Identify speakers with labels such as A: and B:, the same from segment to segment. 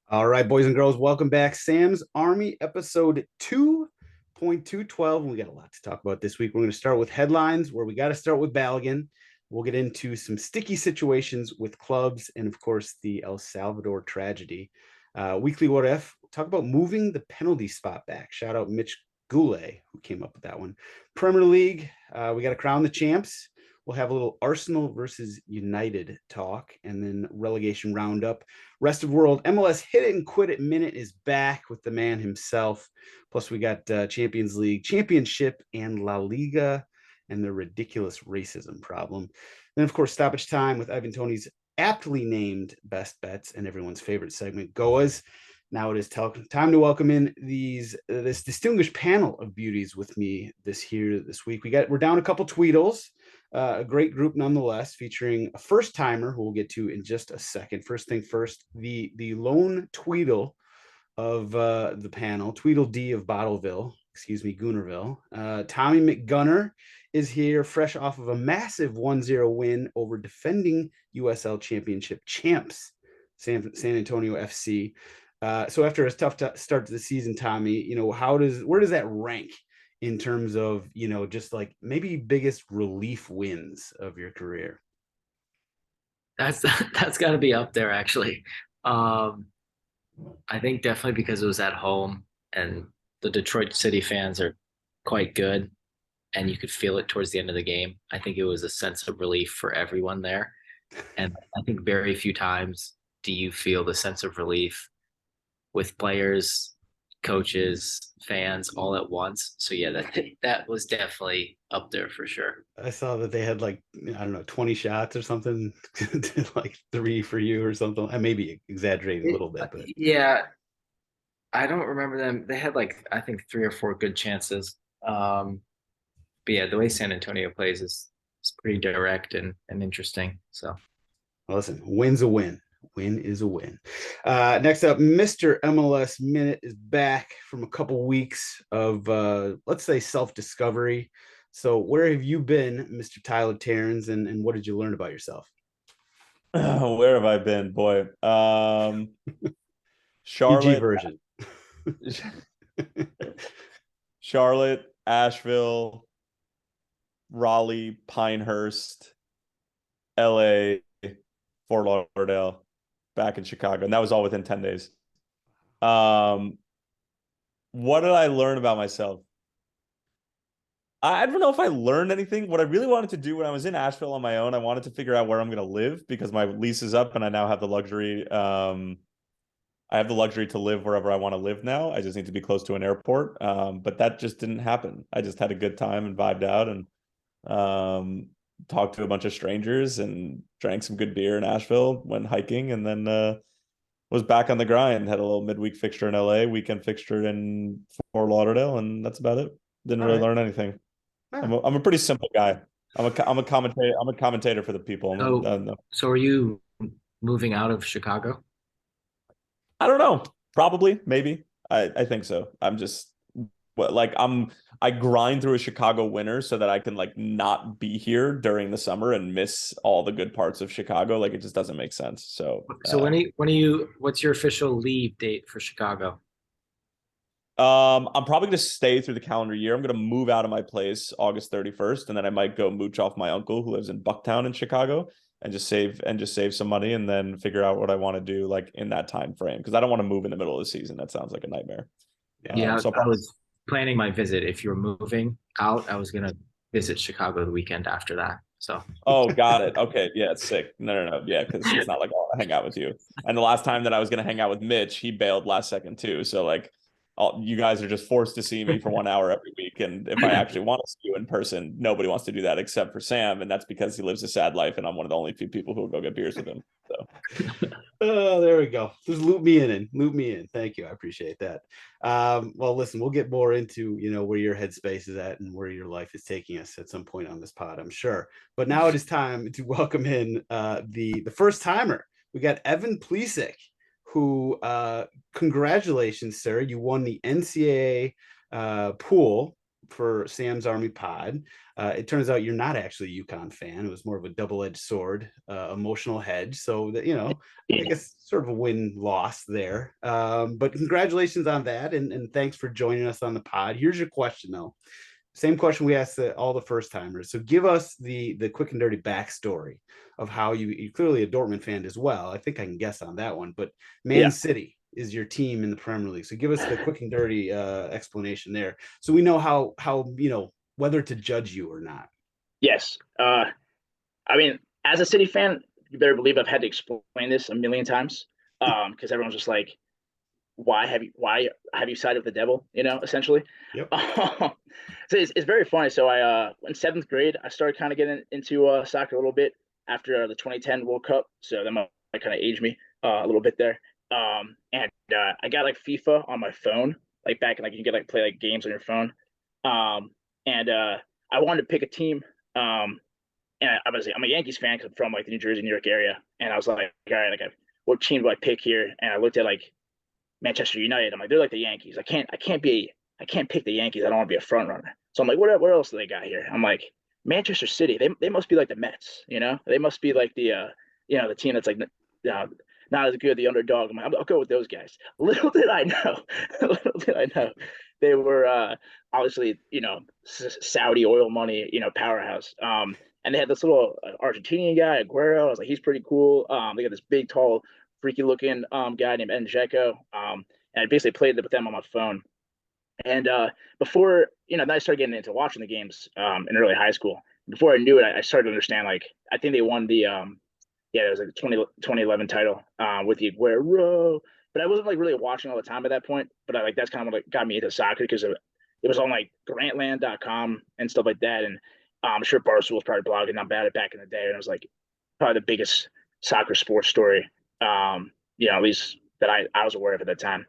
A: All right, boys and girls, welcome back. Sam's Army, episode 2.212. We got a lot to talk about this week. We're going to start with headlines, where we got to start with Balogun. We'll get into some sticky situations with clubs and, of course, the El Salvador tragedy. Weekly What If, we'll talk about moving the penalty spot back. Shout out Mitch Goulet, who came up with that one. Premier League, we got to crown the champs. We'll have a little Arsenal versus United talk, and then relegation roundup. Rest of world, MLS hit it and quit it minute is back with the man himself. Plus, we got Champions League, Championship, and La Liga, and the ridiculous racism problem. Then, of course, stoppage time with Ivan Toney's aptly named best bets and everyone's favorite segment, Goas. Now it is time to welcome in this distinguished panel of beauties with me this week. We're down a couple Tweedles. A great group nonetheless, featuring a first timer who we'll get to in just a second. First thing first, the lone Tweedle of the panel, Tweedledee of Goonerville. Tommy McGunner is here, fresh off of a massive 1-0 win over defending USL Championship champs, San Antonio FC. So after a tough start to the season, Tommy, where does that rank in terms of, just like maybe biggest relief wins of your career?
B: That's got to be up there actually. I think definitely because it was at home and the Detroit City fans are quite good and you could feel it towards the end of the game. I think it was a sense of relief for everyone there. And I think very few times do you feel the sense of relief with players, coaches, fans all at once. So yeah, that was definitely up there for sure.
A: I saw that they had like, I don't know, 20 shots or something, like 3 for you or something. I may be exaggerating a little bit, but
B: Yeah, I don't remember them. They had like I think three or four good chances. But yeah, the way San Antonio plays is pretty direct and interesting. So
A: listen, win's a win. Win is a win. Next up, Mr. MLS Minute is back from a couple weeks of, let's say, self-discovery. So where have you been, Mr. Tyler Terrens, and what did you learn about yourself?
C: Where have I been, boy?
A: PG
C: Charlotte,
A: version.
C: Charlotte, Asheville, Raleigh, Pinehurst, LA, Fort Lauderdale, back in Chicago. And that was all within 10 days. What did I learn about myself? I don't know if I learned anything. What I really wanted to do when I was in Asheville on my own, I wanted to figure out where I'm going to live because my lease is up and I now have the luxury. I have the luxury to live wherever I want to live now. I just need to be close to an airport. But that just didn't happen. I just had a good time and vibed out and talked to a bunch of strangers and drank some good beer in Asheville, went hiking, and then was back on the grind. Had a little midweek fixture in LA, weekend fixture in Fort Lauderdale, and that's about it. Didn't really learn anything. I'm a pretty simple guy. I'm a commentator. I'm a commentator for the people.
B: so are you moving out of Chicago?
C: I don't know. Probably, maybe. I think so. I'm just like I grind through a Chicago winter so that I can like not be here during the summer and miss all the good parts of Chicago. Like it just doesn't make sense.
B: So what's your official leave date for Chicago?
C: I'm probably gonna stay through the calendar year. I'm gonna move out of my place August 31st, and then I might go mooch off my uncle who lives in Bucktown in Chicago and just save some money and then figure out what I want to do like in that time frame because I don't want to move in the middle of the season. That sounds like a nightmare.
B: Yeah,
C: So
B: I was planning my visit. If you were moving out, I was gonna visit Chicago the weekend after that. So
C: oh, got it. Okay, yeah, it's sick. No. Yeah, because it's not like I'll hang out with you. And the last time that I was gonna hang out with Mitch, he bailed last second too. So like you guys are just forced to see me for 1 hour every week. And if I actually want to see you in person, nobody wants to do that except for Sam. And that's because he lives a sad life. And I'm one of the only few people who will go get beers with him. So,
A: Oh, there we go. Just loop me in. Loop me in. Thank you. I appreciate that. Well, listen, we'll get more into, where your headspace is at and where your life is taking us at some point on this pod, I'm sure. But now it is time to welcome in the first timer. We got Evan Plesick, who congratulations, sir. You won the NCAA pool for Sam's Army Pod. It turns out you're not actually a UConn fan. It was more of a double-edged sword, emotional hedge. So that, I guess sort of a win-loss there. But congratulations on that, and thanks for joining us on the pod. Here's your question, though. Same question we asked all the first timers. So give us the quick and dirty backstory of how you're clearly a Dortmund fan as well. I think I can guess on that one, but Man City is your team in the Premier League. So give us the quick and dirty explanation there, so we know how whether to judge you or not.
D: Yes. I mean, as a City fan, you better believe I've had to explain this a million times, because everyone's just like, why have you sided with the devil? Essentially.
A: Yep.
D: So it's very funny. So I in 7th grade, I started kind of getting into soccer a little bit after the 2010 World Cup. So that might kind of age me a little bit there. And I got like FIFA on my phone, like back, and like you can get play like games on your phone. And I wanted to pick a team. And I'm a Yankees fan because I'm from like the New Jersey, New York area. And I was like, all right, like what team do I pick here? And I looked at like Manchester United. I'm like, they're like the Yankees. I can't pick the Yankees. I don't want to be a front runner. So I'm like, what else do they got here? I'm like, Manchester City. They must be like the Mets, They must be like the the team that's like not as good, the underdog. I'm like, I'll go with those guys. Little did I know, they were obviously Saudi oil money, powerhouse. And they had this little Argentinian guy, Aguero. I was like, he's pretty cool. They got this big, tall, freaky looking guy named Dzeko. And I basically played with them on my phone. And before, then I started getting into watching the games in early high school. Before I knew it, I started to understand, like, I think they won the, it was like the 2011 title with the Aguero. But I wasn't like really watching all the time at that point. But that's kind of what got me into soccer, because it was on like grantland.com and stuff like that. And I'm sure Barstool was probably blogging about it back in the day. And it was like probably the biggest soccer sports story, at least that I was aware of at that time.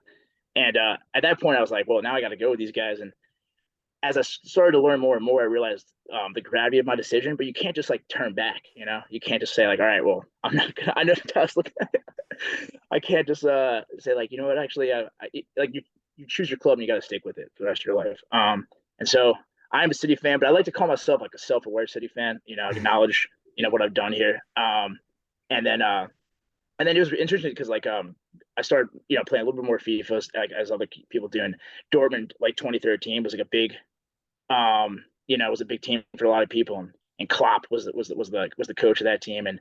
D: And at that point, I was like, well, now I got to go with these guys. And as I started to learn more and more, I realized the gravity of my decision. But you can't just like turn back, You can't just say like, all right, well, I'm not gonna. I know I was looking at it. I can't just say like, you know what? Actually, like you choose your club and you got to stick with it for the rest of your life. And so I'm a City fan, but I like to call myself like a self-aware City fan. Acknowledge what I've done here. And then it was interesting because like I started playing a little bit more FIFA, like as other people do. And Dortmund, like 2013, was like a big it was a big team for a lot of people. And Klopp was the coach of that team, and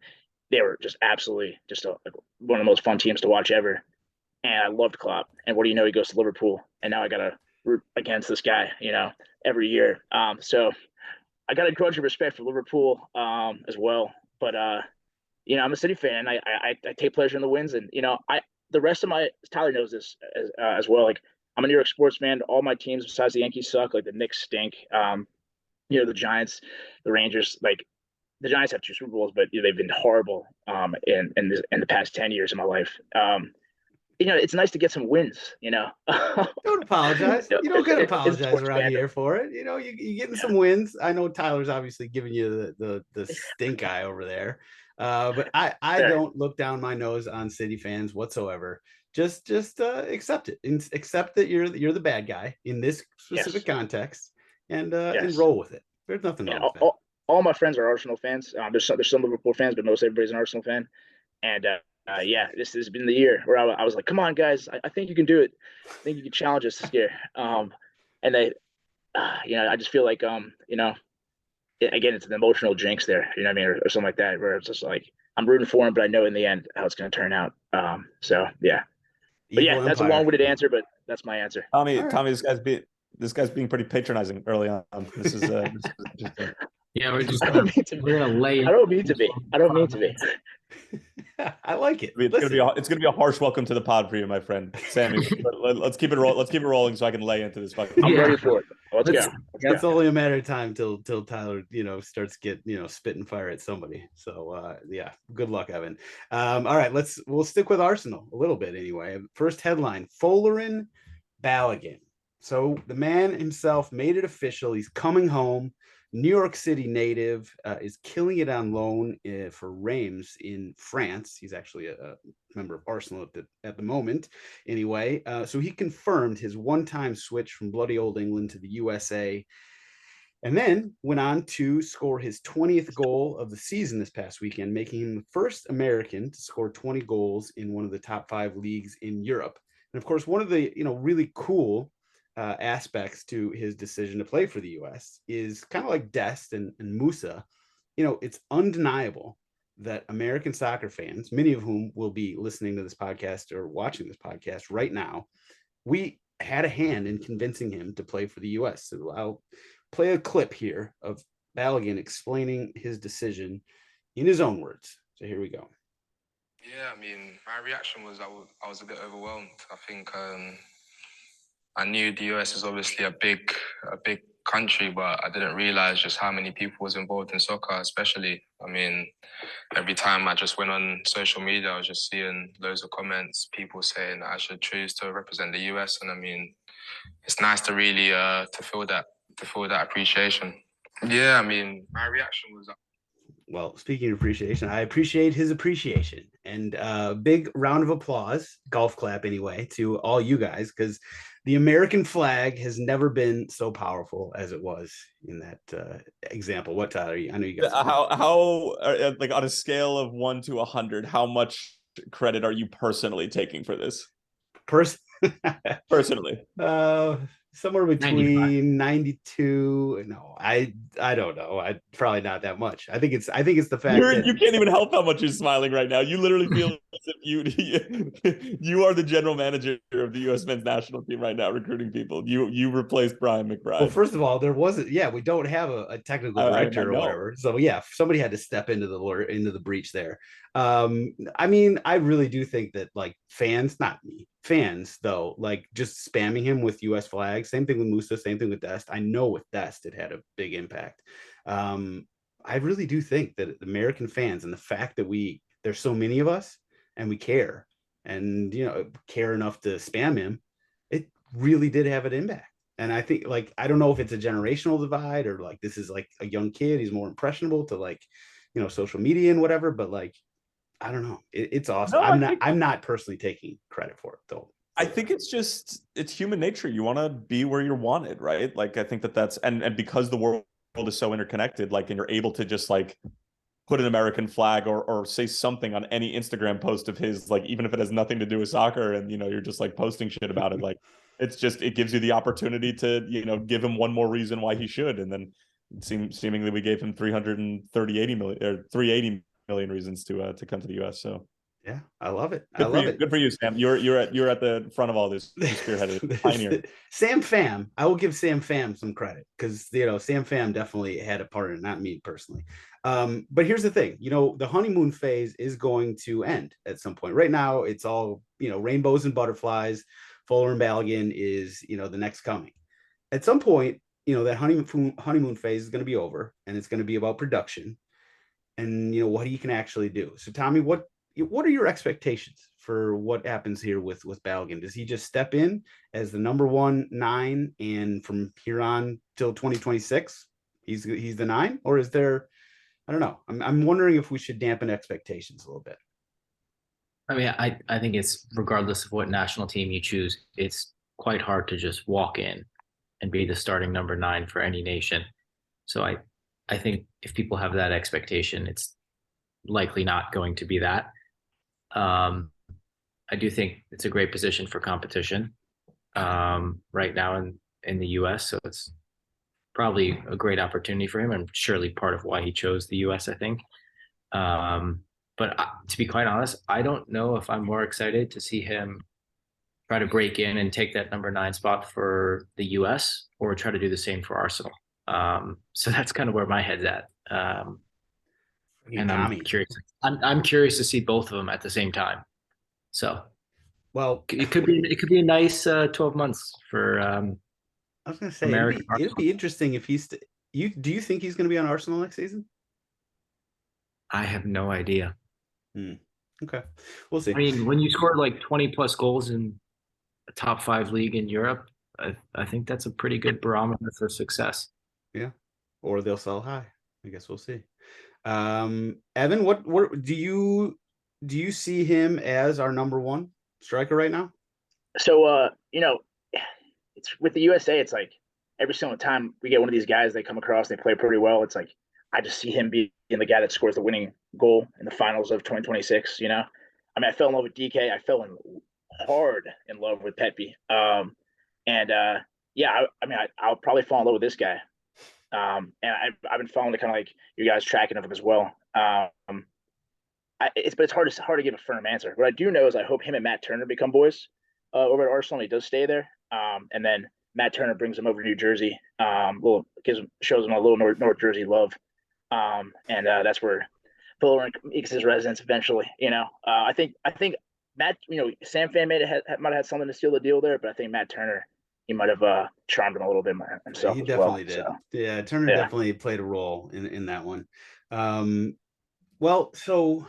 D: they were just absolutely just one of the most fun teams to watch ever. And I loved Klopp. And what do you know? He goes to Liverpool, and now I got to root against this guy, every year. So I got a grudge of respect for Liverpool as well. But I'm a City fan. I take pleasure in the wins, and the rest of Tyler knows this as well. Like, I'm a New York sports fan. All my teams besides the Yankees suck. Like the Knicks stink. The Giants, the Rangers. Like the Giants have 2 Super Bowls, but they've been horrible in the past 10 years of my life. It's nice to get some wins.
A: Don't apologize. You don't gotta apologize around here for it. You're getting some wins. I know Tyler's obviously giving you the stink eye over there. But I don't look down my nose on City fans whatsoever. Just accept it. Accept that you're the bad guy in this specific context, and roll with it. There's nothing wrong with that.
D: All my friends are Arsenal fans. There's some Liverpool fans, but most everybody's an Arsenal fan. And this has been the year where I was like, come on, guys, I think you can do it. I think you can challenge us this year. And they, I just feel like again, it's an emotional jinx there, you know what I mean, or something like that, where it's just like I'm rooting for him, but I know in the end how it's going to turn out. So yeah, but
A: Evil
D: that's
A: Empire.
D: a long-winded answer, but that's my answer.
C: Tommy, this guy's being pretty patronizing early on. This is
B: Yeah, we're just
D: I don't mean to be. I don't mean to be.
A: I like it.
C: It's gonna be a harsh welcome to the pod for you, my friend Sammy. let's keep it rolling so I can lay into this fucking.
D: I'm ready for it. Let's go.
A: It's only a matter of time till Tyler starts spitting fire at somebody. So good luck, Evan. All right, we'll stick with Arsenal a little bit anyway. First headline: Folarin Balogun. So the man himself made it official. He's coming home. New York City native, is killing it on loan for Reims in France. He's actually member of Arsenal at the moment. Anyway, so he confirmed his one-time switch from bloody old England to the USA, and then went on to score his 20th goal of the season this past weekend, making him the first American to score 20 goals in one of the top 5 leagues in Europe. And of course, one of the really cool aspects to his decision to play for the US is kind of like Dest and Musa. It's undeniable that American soccer fans, many of whom will be listening to this podcast or watching this podcast right now, we had a hand in convincing him to play for the US. So I'll play a clip here of Balogun explaining his decision in his own words. So here we go.
E: Yeah, I mean, my reaction was I was a bit overwhelmed. I think I knew the US is obviously a big country, but I didn't realize just how many people was involved in soccer, especially. I mean, every time I just went on social media, I was just seeing loads of comments, people saying that I should choose to represent the US. And I mean, it's nice to really to feel that appreciation. Yeah, I mean, my reaction was
A: well, speaking of appreciation, I appreciate his appreciation, and big round of applause, golf clap anyway, to all you guys, because the American flag has never been so powerful as it was in that example. What, Tyler? I know you guys.
C: How like on a scale of 1 to 100, how much credit are you personally taking for this? Personally,
A: somewhere between 92. No, I don't know. I probably not that much. I think it's the fact that
C: you can't even help how much you're smiling right now. You literally feel as if you are the general manager of the U.S. men's national team right now, recruiting people. You replaced Brian McBride.
A: Well, first of all, there wasn't. Yeah, we don't have a technical director or whatever. So yeah, somebody had to step into the breach there. I mean, I really do think that like fans, not me, fans though, like just spamming him with US flags. Same thing with Musa, same thing with Dest. I know with Dest it had a big impact. I really do think that American fans and the fact that there's so many of us and we care and care enough to spam him, it really did have an impact. And I think like I don't know if it's a generational divide or like this is like a young kid, he's more impressionable to like social media and whatever, but like I don't know. It's awesome. No, I'm not personally taking credit for it though.
C: I think it's human nature. You want to be where you're wanted, right? Like I think that's and because the world is so interconnected, like and you're able to just like put an American flag or say something on any Instagram post of his, like even if it has nothing to do with soccer and you're just like posting shit about it, like it gives you the opportunity to give him one more reason why he should. And then seemingly we gave him 380 million reasons to come to the US. So
A: yeah, I love it.
C: Good for you, Sam. You're at the front of all this. Spearheaded pioneer.
A: Sam Pham. I will give Sam Pham some credit because Sam Pham definitely had a part in it, not me personally. But here's the thing, the honeymoon phase is going to end at some point. Right now, it's all rainbows and butterflies. Folarin Balogun is the next coming. At some point, that honeymoon phase is going to be over, and it's going to be about production and what he can actually do. So Tommy, what are your expectations for what happens here with Balogun? Does he just step in as the number 9 and from here on till 2026 he's the 9, or is there, I don't know. I'm wondering if we should dampen expectations a little bit.
B: I mean, I think it's regardless of what national team you choose, it's quite hard to just walk in and be the starting number 9 for any nation. So I think if people have that expectation, it's likely not going to be that. I do think it's a great position for competition right now in the US. So it's probably a great opportunity for him and surely part of why he chose the US, I think. But to be quite honest, I don't know if I'm more excited to see him try to break in and take that number 9 spot for the US or try to do the same for Arsenal. So that's kind of where my head's at. And I'm curious. I'm curious to see both of them at the same time. So,
A: well,
B: it could be a nice 12 months for.
A: I was going to say it'd be interesting if he's. Do you think he's going to be on Arsenal next season?
B: I have no idea.
A: Okay, we'll see.
B: I mean, when you score like 20 plus goals in a top 5 league in Europe, I think that's a pretty good barometer for success.
A: Yeah, or they'll sell high. I guess we'll see. Evan, what do you do you see him as our number one striker right now?
D: So, it's with the USA. It's like every single time we get one of these guys, they come across, they play pretty well. It's like I just see him being the guy that scores the winning goal in the finals of 2026. I mean, I fell in love with DK. I fell in hard in love with Pepe. And yeah, I'll probably fall in love with this guy. And I've been following the kind of like you guys tracking of him as well. But it's hard to give a firm answer. What I do know is I hope him and Matt Turner become boys over at Arsenal. He does stay there, and then Matt Turner brings him over to New Jersey. Shows him a little North Jersey love, and that's where Folarin makes his residence eventually. I think Matt, Sam Fan might have had something to seal the deal there, but I think Matt Turner, he might have charmed him a little bit himself.
A: He
D: as
A: definitely
D: well,
A: did.
D: so.
A: Yeah, Turner definitely played a role in that one. Well, so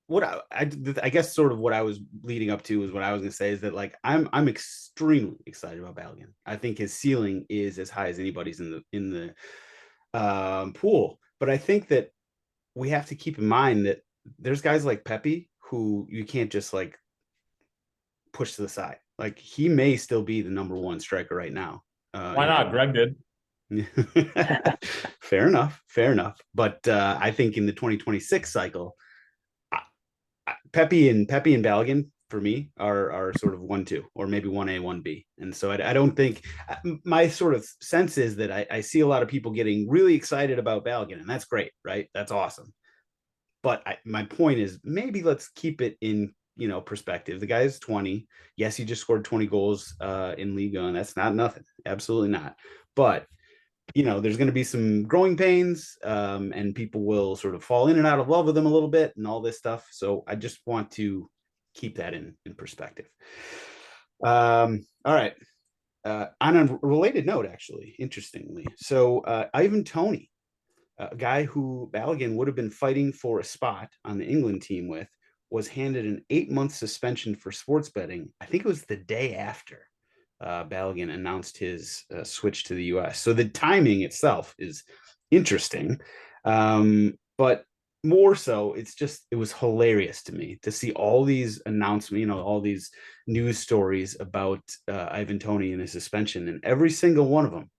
A: what I guess sort of what I was leading up to is what I was going to say is that like I'm extremely excited about Balogun. I think his ceiling is as high as anybody's in the pool, but I think that we have to keep in mind that there's guys like Pepe who you can't just like push to the side. Like he may still be the number one striker right now.
C: Why not? Greg did.
A: Fair enough. But I think in the 2026 cycle, Pepe and Balogun for me are sort of 1-2 or maybe 1A 1B. And so I don't think my sort of sense is that I see a lot of people getting really excited about Balogun, and that's great, right? That's awesome. But my point is maybe let's keep it in perspective. The guy is 20. Yes, he just scored 20 goals in Liga, and that's not nothing. Absolutely not. But there's going to be some growing pains, and people will sort of fall in and out of love with him a little bit and all this stuff. So I just want to keep that in perspective. All right. On a related note, actually, interestingly, so Ivan Toney, a guy who Balogun would have been fighting for a spot on the England team with, was handed an 8-month suspension for sports betting. I think it was the day after Balogun announced his switch to the US. So the timing itself is interesting. But more so, it was hilarious to me to see all these announcements, all these news stories about Ivan Toney and his suspension. And every single one of them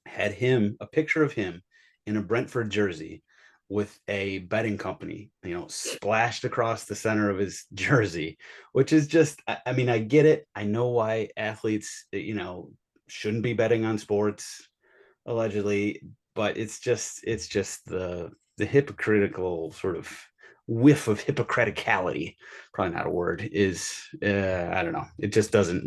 A: had a picture of him in a Brentford jersey with a betting company, splashed across the center of his jersey, which is just, I mean, I get it. I know why athletes, shouldn't be betting on sports, allegedly, but it's just the hypocritical sort of whiff of hypocriticality, probably not a word, is, I don't know. It just doesn't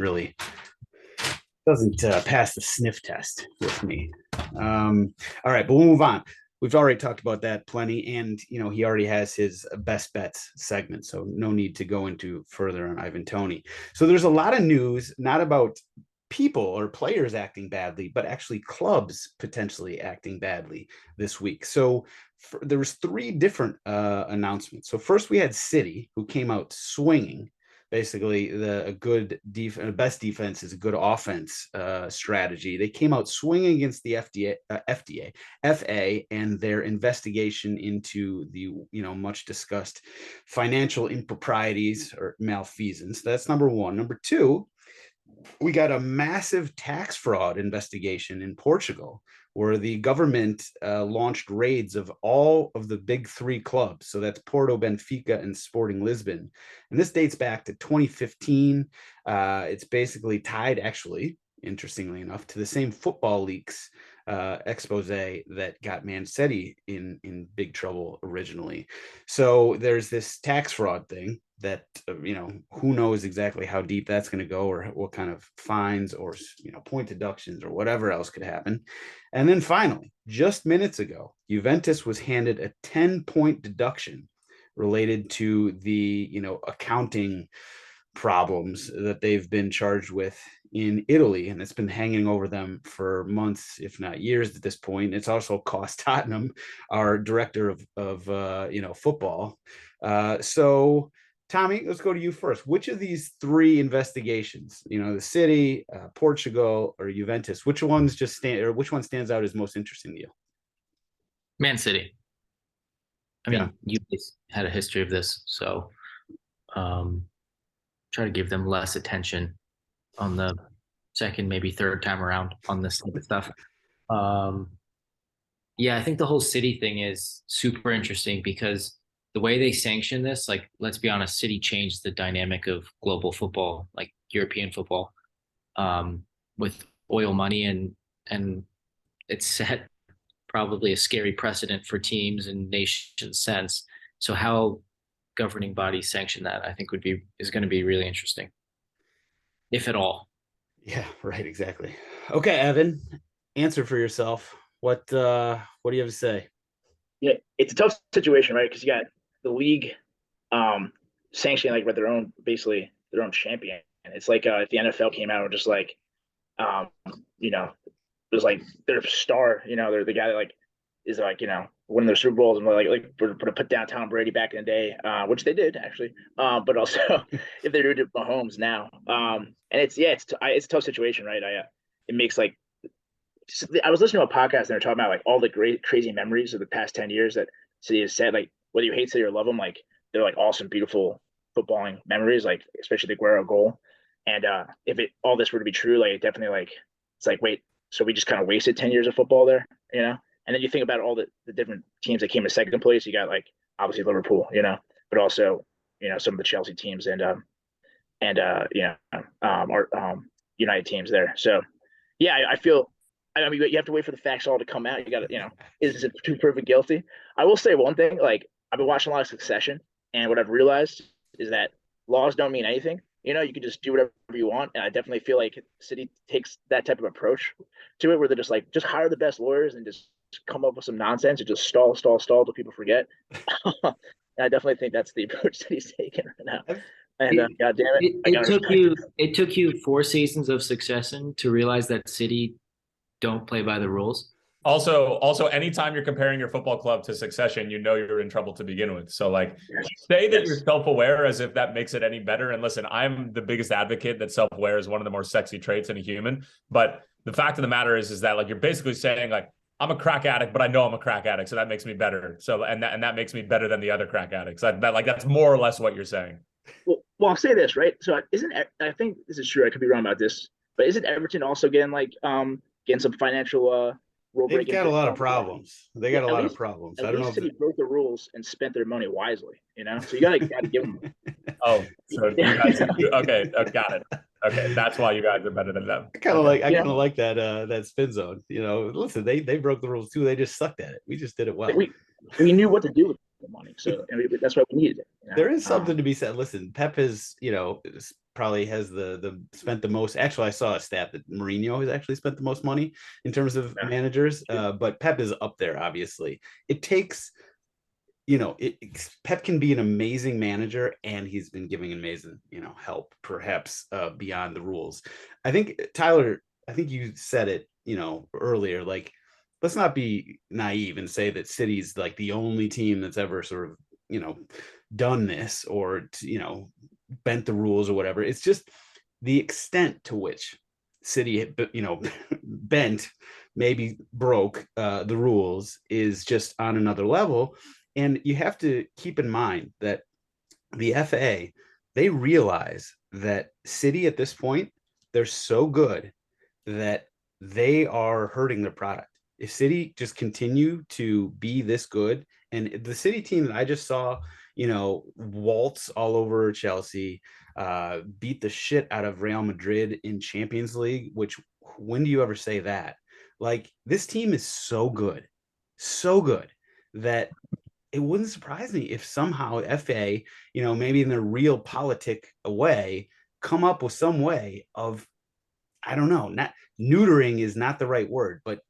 A: pass the sniff test with me. All right, but we'll move on. We've already talked about that plenty, and he already has his best bets segment, so no need to go into further on Ivan Toney. So there's a lot of news, not about people or players acting badly, but actually clubs potentially acting badly this week. So there was 3 different announcements. So first we had City, who came out swinging. Basically, best defense is a good offense strategy. They came out swinging against the FA, and their investigation into the much discussed financial improprieties or malfeasance. That's number 1. Number 2, we got a massive tax fraud investigation in Portugal, where the government launched raids of all of the big 3 clubs. So that's Porto, Benfica, and Sporting Lisbon. And this dates back to 2015. It's basically tied, actually, interestingly enough, to the same Football Leaks expose that got Man City in big trouble originally. So there's this tax fraud thing that who knows exactly how deep that's going to go, or what kind of fines or point deductions or whatever else could happen. And then finally, just minutes ago, Juventus was handed a 10-point deduction related to the accounting problems that they've been charged with in Italy, and it's been hanging over them for months, if not years at this point. It's also cost Tottenham, our director of football. So Tommy, let's go to you first. Which of these 3 investigations, the City, Portugal, or Juventus, which one stands out as most interesting to you?
B: Man City. I mean, you guys had a history of this, so try to give them less attention on the second, maybe third time around on this type of stuff. Yeah, I think the whole city thing is super interesting because the way they sanction this, like, let's be honest, City changed the dynamic of global football, like European football, with oil money, and it set probably a scary precedent for teams and nations since. So how governing bodies sanction that, I think is going to be really interesting, if at all.
A: Yeah, right, exactly. Okay, Evan, answer for yourself. What do you have to say?
D: Yeah, it's a tough situation, right? Because you got the league sanctioning like with basically their own champion. And it's like if the NFL came out and just like you know, it was like their star, they're the guy that like is like, winning their Super Bowls and like put down Tom Brady back in the day, which they did actually. But also if they do it Mahomes now, and it's a tough situation, right? It makes like I was listening to a podcast and they're talking about like all the great crazy memories of the past 10 years that City has said, like whether you hate City or love them, like they're like awesome, beautiful footballing memories, like especially the Guerrero goal. And if all this were to be true, like it definitely like it's like wait, so we just kind of wasted 10 years of football there, And then you think about all the different teams that came in second place. You got like obviously Liverpool, but also some of the Chelsea teams and United teams there. So yeah, I feel. I mean, you have to wait for the facts all to come out. You got to, is it too proven guilty? I will say one thing. Like I've been watching a lot of Succession, and what I've realized is that laws don't mean anything. You can just do whatever you want. And I definitely feel like City takes that type of approach to it, where they're just like, just hire the best lawyers and just come up with some nonsense and just stall till people forget. And I definitely think that's the approach City's taking right now. And God damn it,
B: it took you 4 seasons of Succession to realize that City don't play by the rules.
C: Also, anytime you're comparing your football club to Succession, you're in trouble to begin with. So like say that you're self-aware as if that makes it any better. And listen, I'm the biggest advocate that self-aware is one of the more sexy traits in a human. But the fact of the matter is that like you're basically saying like I'm a crack addict, but I know I'm a crack addict, so that makes me better. So and that makes me better than the other crack addicts. That's more or less what you're saying.
D: Well, I'll say this, right? So I think this is true. I could be wrong about this, but isn't Everton also getting like getting some financial rule
A: They've
D: breaking?
A: got a lot of problems. They got a lot of problems.
D: I don't know if City broke the rules and spent their money wisely. So you gotta give them.
C: Oh, so you guys, okay, got it. Okay, that's why you guys are better than them.
A: I kind of like that spin zone. Listen, they broke the rules too. They just sucked at it. We just did it well.
D: We knew what to do with the money, so that's why we needed it.
A: There is something to be said. Listen, Pep is, probably has the spent the most. Actually, I saw a stat that Mourinho has actually spent the most money in terms of managers. But Pep is up there. Obviously, it takes. Pep can be an amazing manager, and he's been giving amazing, help, perhaps beyond the rules. I think Tyler. I think you said it, earlier. Like, let's not be naive and say that City's like the only team that's ever sort of, done this or bent the rules or whatever. It's just the extent to which City, bent, maybe broke the rules is just on another level. And you have to keep in mind that the FA, they realize that City at this point, they're so good that they are hurting their product. If City just continue to be this good, and the City team that I just saw, waltz all over Chelsea, beat the shit out of Real Madrid in Champions League, which when do you ever say that? Like, this team is so good that it wouldn't surprise me if somehow FA, maybe in their real politic way, come up with some way of, I don't know, not neutering is not the right word, but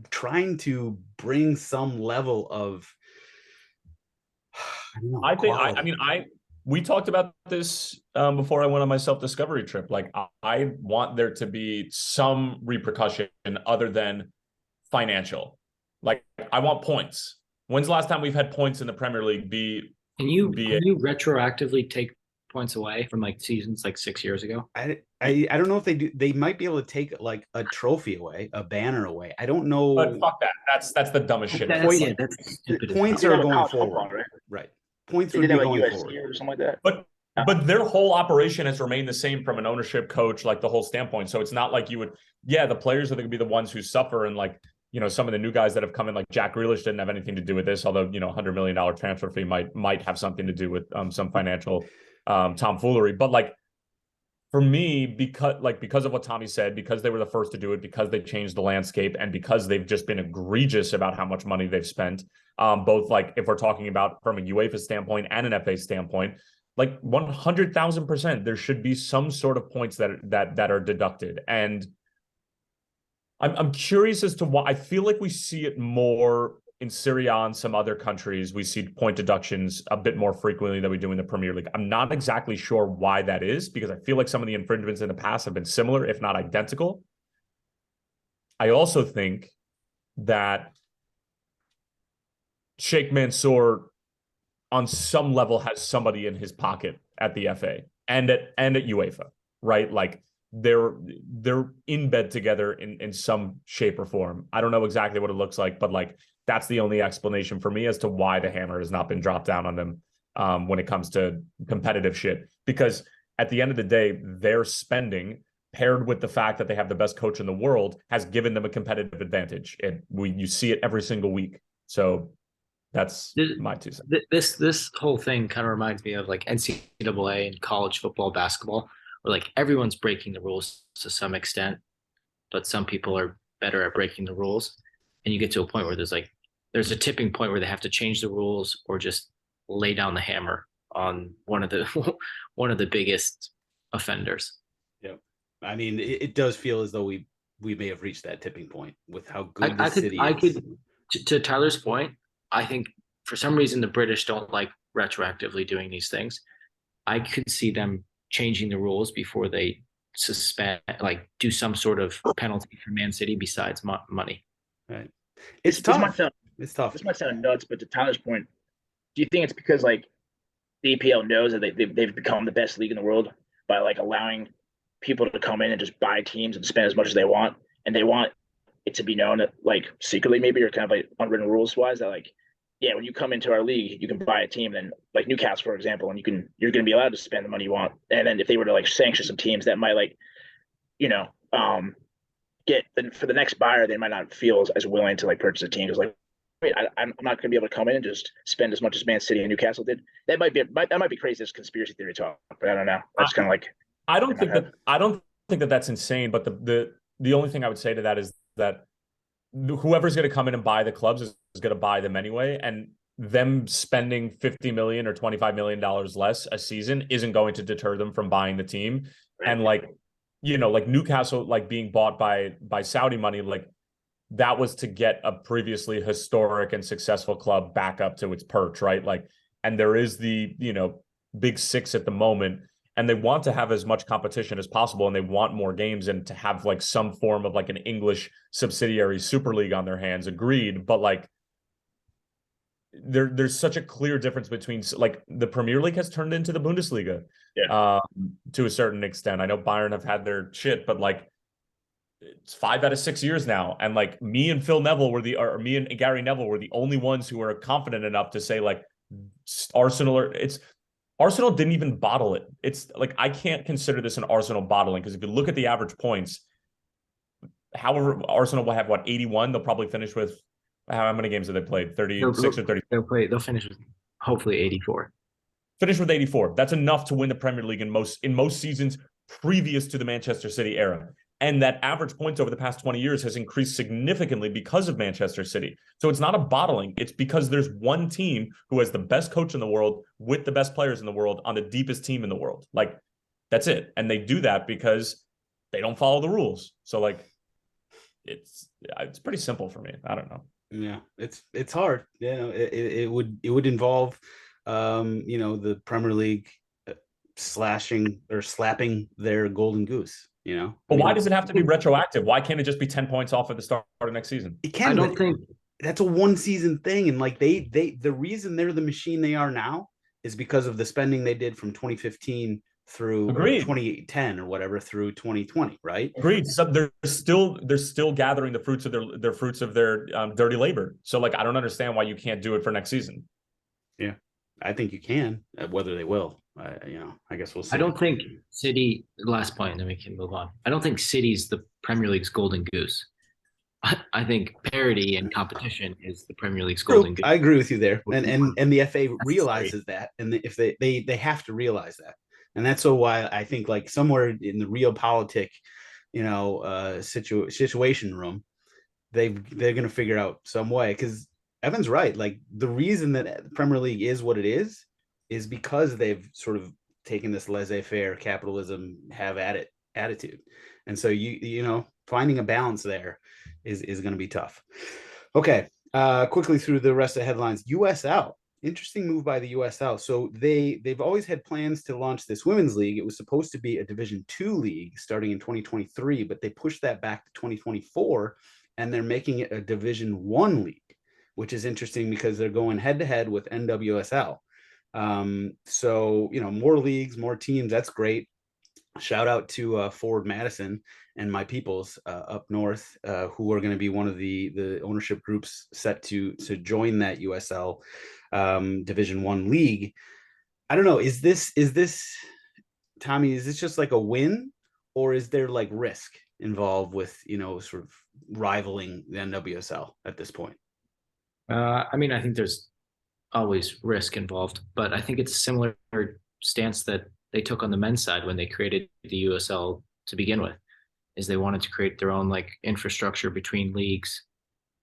A: trying to bring some level of,
C: we talked about this before I went on my self-discovery trip. Like, I want there to be some repercussion other than financial. Like, I want points. When's the last time we've had points in the Premier League
B: Can you retroactively take points away from like seasons like 6 years ago.
A: I don't know if they do. They might be able to take like a trophy away, a banner away. I don't know.
C: But fuck that. That's the dumbest shit.
B: That's, yeah, that's stupid.
A: Points are going forward, right? Points would be going forward
D: or something like that.
C: But their whole operation has remained the same from an ownership, coach, like the whole standpoint. So it's not like you would, the players are going to be the ones who suffer. And like, some of the new guys that have come in, like Jack Grealish didn't have anything to do with this, although, $100 million transfer fee might have something to do with some financial tomfoolery. But like, for me, because of what Tommy said, because they were the first to do it, because they changed the landscape, and because they've just been egregious about how much money they've spent, both like if we're talking about from a UEFA standpoint and an FA standpoint, like 100,000%, there should be some sort of points that are deducted. And I'm curious as to why. I feel like we see it more in Serie A and some other countries. We see point deductions a bit more frequently than we do in the Premier League. I'm not exactly sure why that is, because I feel like some of the infringements in the past have been similar, if not identical. I also think that Sheikh Mansour on some level has somebody in his pocket at the FA and at UEFA, right? Like they're in bed together in some shape or form. I don't know exactly what it looks like, but like that's the only explanation for me as to why the hammer has not been dropped down on them when it comes to competitive shit. Because at the end of the day, their spending paired with the fact that they have the best coach in the world has given them a competitive advantage. You see it every single week. So that's my 2 cents.
B: This whole thing kind of reminds me of like NCAA and college football, basketball, where like everyone's breaking the rules to some extent, but some people are better at breaking the rules. And you get to a point where there's a tipping point where they have to change the rules or just lay down the hammer on one of the biggest offenders.
A: Yep. I mean, it does feel as though we may have reached that tipping point with how good the city is.
B: To Tyler's point, I think for some reason the British don't like retroactively doing these things. I could see them changing the rules before they suspend, like do some sort of penalty for Man City besides money.
A: Right. It's tough. It's tough.
D: This might sound nuts, but to Tyler's point, do you think it's because like the EPL knows that they've become the best league in the world by like allowing people to come in and just buy teams and spend as much as they want, and they want it to be known that like secretly maybe or kind of like unwritten rules wise that like, yeah, when you come into our league, you can buy a team, then like Newcastle, for example, and you're going to be allowed to spend the money you want. And then if they were to like sanction some teams that might like, for the next buyer, they might not feel as willing to like purchase a team because like, wait, I'm not going to be able to come in and just spend as much as Man City and Newcastle did. That might be crazy as conspiracy theory talk, but I don't know. That's kind of like
C: I don't think that that's insane. But the only thing I would say to that is that whoever's going to come in and buy the clubs is going to buy them anyway, and them spending $50 million or $25 million less a season isn't going to deter them from buying the team. Right. And like Newcastle, like being bought by Saudi money, like that was to get a previously historic and successful club back up to its perch, right? Like, and there is the big six at the moment, and they want to have as much competition as possible, and they want more games and to have like some form of like an English subsidiary Super League on their hands. Agreed. But like there's such a clear difference between like the Premier League has turned into the Bundesliga to a certain extent. I know Bayern have had their shit, but like it's 5 out of 6 years now. And like me and Gary Neville were the only ones who were confident enough to say like Arsenal didn't even bottle it. It's like, I can't consider this an Arsenal bottling, because if you look at the average points, however, Arsenal will have 81. They'll probably finish with how many games have they played? 36 or 30?
B: They'll finish with hopefully 84.
C: Finish with 84. That's enough to win the Premier League in most seasons previous to the Manchester City era. And that average points over the past 20 years has increased significantly because of Manchester City. So it's not a bottling. It's because there's one team who has the best coach in the world with the best players in the world on the deepest team in the world. Like, that's it. And they do that because they don't follow the rules. So like, it's pretty simple for me. I don't know.
A: Yeah, it's hard. It would involve, the Premier League slashing or slapping their golden goose.
C: But why does it have to be retroactive? Why can't it just be 10 points off at the start of next season?
A: It can. I don't think that's a one season thing. And like the reason they're the machine they are now is because of the spending they did from 2015 through
C: Agreed.
A: 2010 or whatever through 2020, right?
C: Agreed. So they're still gathering the fruits of their dirty labor. So like, I don't understand why you can't do it for next season.
A: Yeah, I think you can. Whether they will, I guess we'll see.
B: I don't think City. Last point, and then we can move on. I don't think City's the Premier League's golden goose. I think parity and competition is the Premier League's golden goose.
A: I agree with you there, and the FA realizes that, and if they have to realize that, and that's so why I think like somewhere in the realpolitik, situation room, they're going to figure out some way, because Evan's right. Like the reason that the Premier League is what it is because they've sort of taken this laissez-faire capitalism, have at it attitude, and so finding a balance there is going to be tough. Okay, quickly through the rest of the headlines. USL, interesting move by the USL. So they've always had plans to launch this women's league. It was supposed to be a Division 2 league starting in 2023, but they pushed that back to 2024, and they're making it a Division 1 league, which is interesting because they're going head to head with NWSL. So more leagues, more teams. That's great. Shout out to Forward Madison and my peoples up north, who are going to be one of the ownership groups set to join that USL Division 1 league. I don't know. Is this Tommy? Is this just like a win, or is there like risk involved with sort of rivaling the NWSL at this point?
B: I mean, I think there's always risk involved, but I think it's a similar stance that they took on the men's side when they created the USL to begin with, is they wanted to create their own like infrastructure between leagues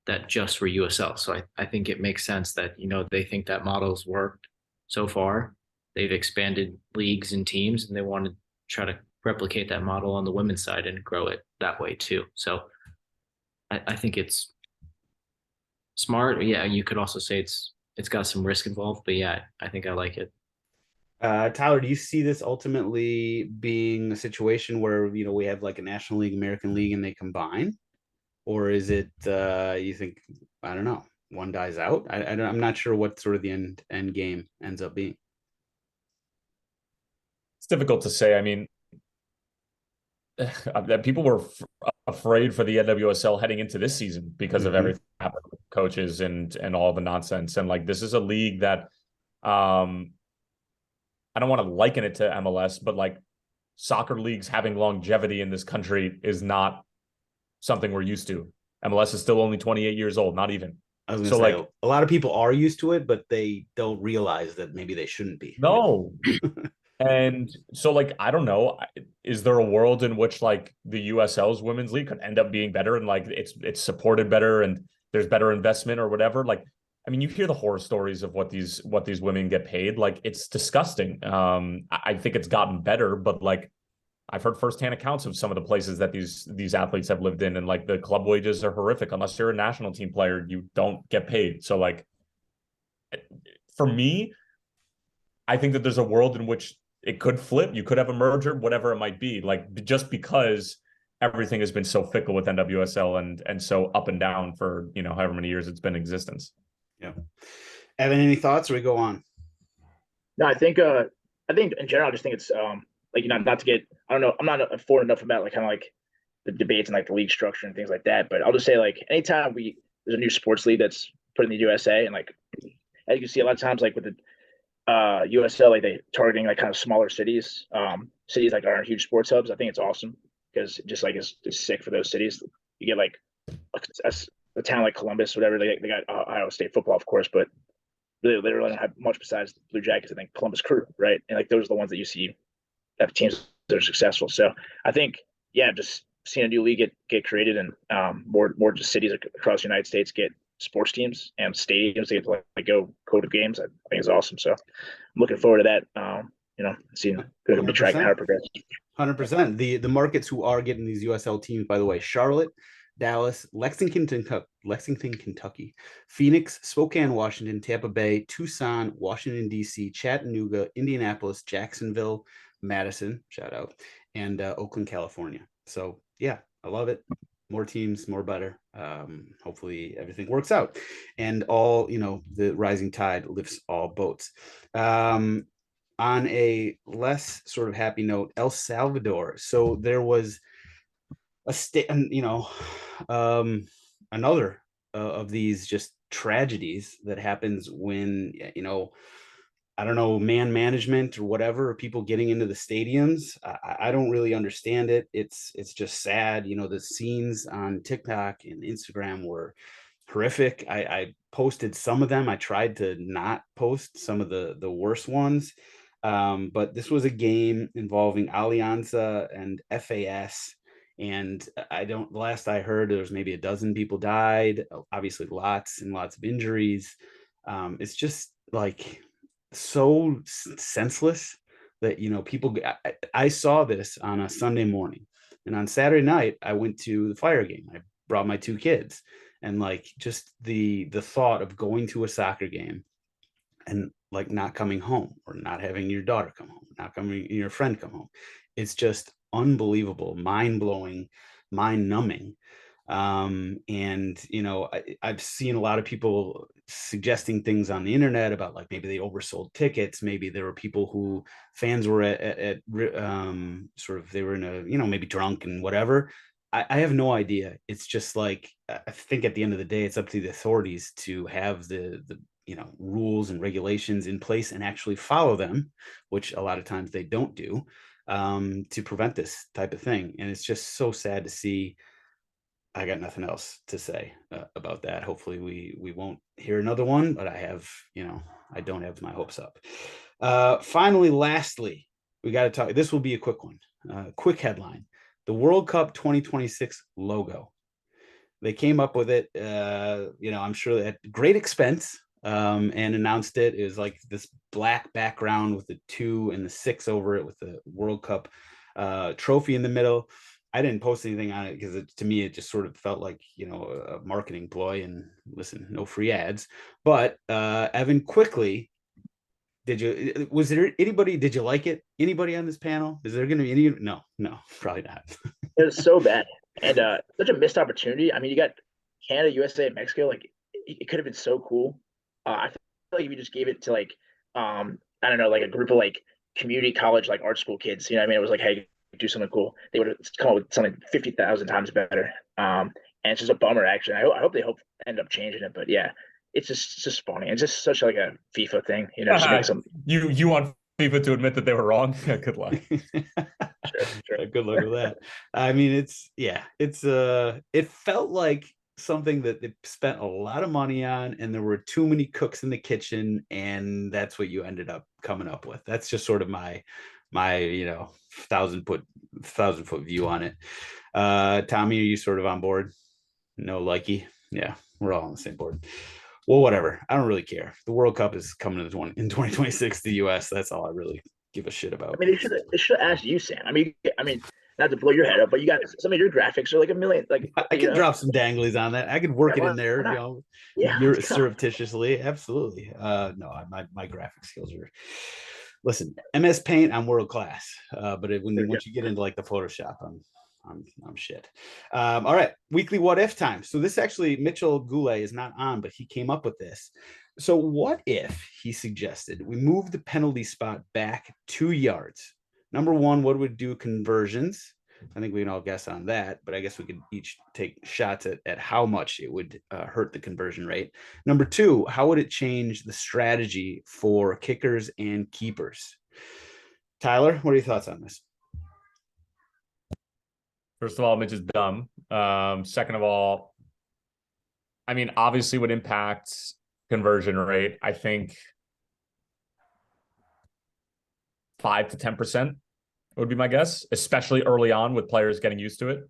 B: that just were USL. So I think it makes sense that, they think that model's worked so far. They've expanded leagues and teams, and they want to try to replicate that model on the women's side and grow it that way too. So I think it's smart. Yeah, you could also say it's got some risk involved, but yeah, I think I like it.
A: Tyler, do you see this ultimately being a situation where we have like a National League, American League, and they combine, or is it you think, I don't know, one dies out? I'm not sure what sort of the end game ends up being.
C: It's difficult to say. I mean, that people were afraid for the NWSL heading into this season because of everything that happened with coaches and all the nonsense, and like this is a league that I don't want to liken it to MLS, but like soccer leagues having longevity in this country is not something we're used to. MLS is still only 28 years old, not even.
A: I was going to say, a lot of people are used to it, but they don't realize that maybe they shouldn't be.
C: No. And so like, I don't know, is there a world in which like the USL's women's league could end up being better and like it's supported better and there's better investment or whatever? Like, I mean, you hear the horror stories of what these women get paid. Like, it's disgusting. I think it's gotten better, but like, I've heard firsthand accounts of some of the places that these athletes have lived in, and like the club wages are horrific. Unless you're a national team player, you don't get paid. So like, for me, I think that there's a world in which it could flip. You could have a merger, whatever it might be. Like, just because everything has been so fickle with NWSL and so up and down for however many years it's been in existence.
A: Yeah. Evan, any thoughts, or we go on?
D: No, I think in general, I just think it's like, not to get, I don't know, I'm not informed enough about like kind of like the debates and like the league structure and things like that. But I'll just say, like, anytime there's a new sports league that's put in the USA, and like as you can see a lot of times, like with the USL, like they targeting like kind of smaller cities, cities like aren't huge sports hubs. I think it's awesome because it just like it's sick for those cities. You get like a town like Columbus, whatever. They got Ohio State football, of course, but they really don't have much besides the Blue Jackets. I think Columbus Crew, right? And like those are the ones that you see have teams that are successful. So I think, yeah, just seeing a new league get created and more just cities across the United States get sports teams and stadiums to get to like go to games. I think it's awesome. So I'm looking forward to that. Seeing going to be tracking how it progresses.
A: 100%. The markets who are getting these USL teams, by the way: Charlotte, Dallas, Lexington, Kentucky, Phoenix, Spokane, Washington, Tampa Bay, Tucson, Washington, D.C., Chattanooga, Indianapolis, Jacksonville, Madison, shout out, and Oakland, California. So, yeah, I love it. more teams, more better. Hopefully everything works out, and all the rising tide lifts all boats. On a less sort of happy note, El Salvador. So there was a state, another of these just tragedies that happens when I don't know, man management or whatever, or people getting into the stadiums. I don't really understand it. It's just sad. The scenes on TikTok and Instagram were horrific. I posted some of them. I tried to not post some of the worst ones. But this was a game involving Alianza and FAS. And last I heard, there was maybe a dozen people died, obviously lots and lots of injuries. It's just like so senseless that people. I saw this on a Sunday morning, and on Saturday night I went to the Fire game. I brought my two kids, and like just the thought of going to a soccer game and like not coming home, or not having your daughter come home, not coming your friend come home, it's just unbelievable, mind-blowing, mind-numbing. And I've seen a lot of people suggesting things on the internet about like maybe they oversold tickets, maybe there were people who fans were at sort of, they were in a maybe drunk and whatever. I have no idea. It's just like, I think at the end of the day it's up to the authorities to have the rules and regulations in place and actually follow them, which a lot of times they don't do, to prevent this type of thing. And it's just so sad to see. I got nothing else to say about that. Hopefully we won't hear another one, but I don't have my hopes up. Finally, lastly, we got to talk. This will be a quick one. Quick headline: the World Cup 2026 logo. They came up with it, I'm sure at great expense, and announced it. It was like this black background with the 2 and the 6 over it, with the World Cup trophy in the middle. I didn't post anything on it because to me it just sort of felt like a marketing ploy. And listen, no free ads. But Evan, quickly, did you like it? Anybody on this panel? Is there going to be any? No, probably not.
D: It was so bad, and such a missed opportunity. I mean, you got Canada, USA, and Mexico. Like, it could have been so cool. I feel like if you just gave it to like, I don't know, like a group of like community college, like art school kids. You know what I mean? It was like, hey, do something cool. They would have come up with something 50,000 times better. And it's just a bummer, actually. I hope they end up changing it. But yeah, it's just funny. It's just such like a FIFA thing, just make some.
C: You want FIFA to admit that they were wrong? Good luck.
D: Sure.
A: Good luck with that. I mean, it felt like something that they spent a lot of money on, and there were too many cooks in the kitchen, and that's what you ended up coming up with. That's just sort of my 1,000-foot view on it. Tommy, are you sort of on board? No likey? Yeah, we're all on the same board. Well, whatever. I don't really care. The World Cup is coming in 2026 to the US. That's all I really give a shit about.
D: I mean, they should have asked you, Sam. I mean, not to blow your head up, but you got some of your graphics are like a million. Like,
A: I could drop some danglies on that. I could work it in there,
D: yeah,
A: surreptitiously. Absolutely. No, my graphic skills are. Listen, MS Paint, I'm world class. But once you get into like the Photoshop, I'm shit. All right, weekly what if time. So this actually, Mitchell Goulet is not on, but he came up with this. So what if, he suggested, we move the penalty spot back 2 yards? Number one, what would do conversions? I think we can all guess on that, but I guess we could each take shots at how much it would hurt the conversion rate. Number two, how would it change the strategy for kickers and keepers? Tyler, what are your thoughts on this?
C: First of all, Mitch is dumb. Second of all, I mean, obviously would impact conversion rate. I think 5 to 10% would be my guess, especially early on with players getting used to it.
A: I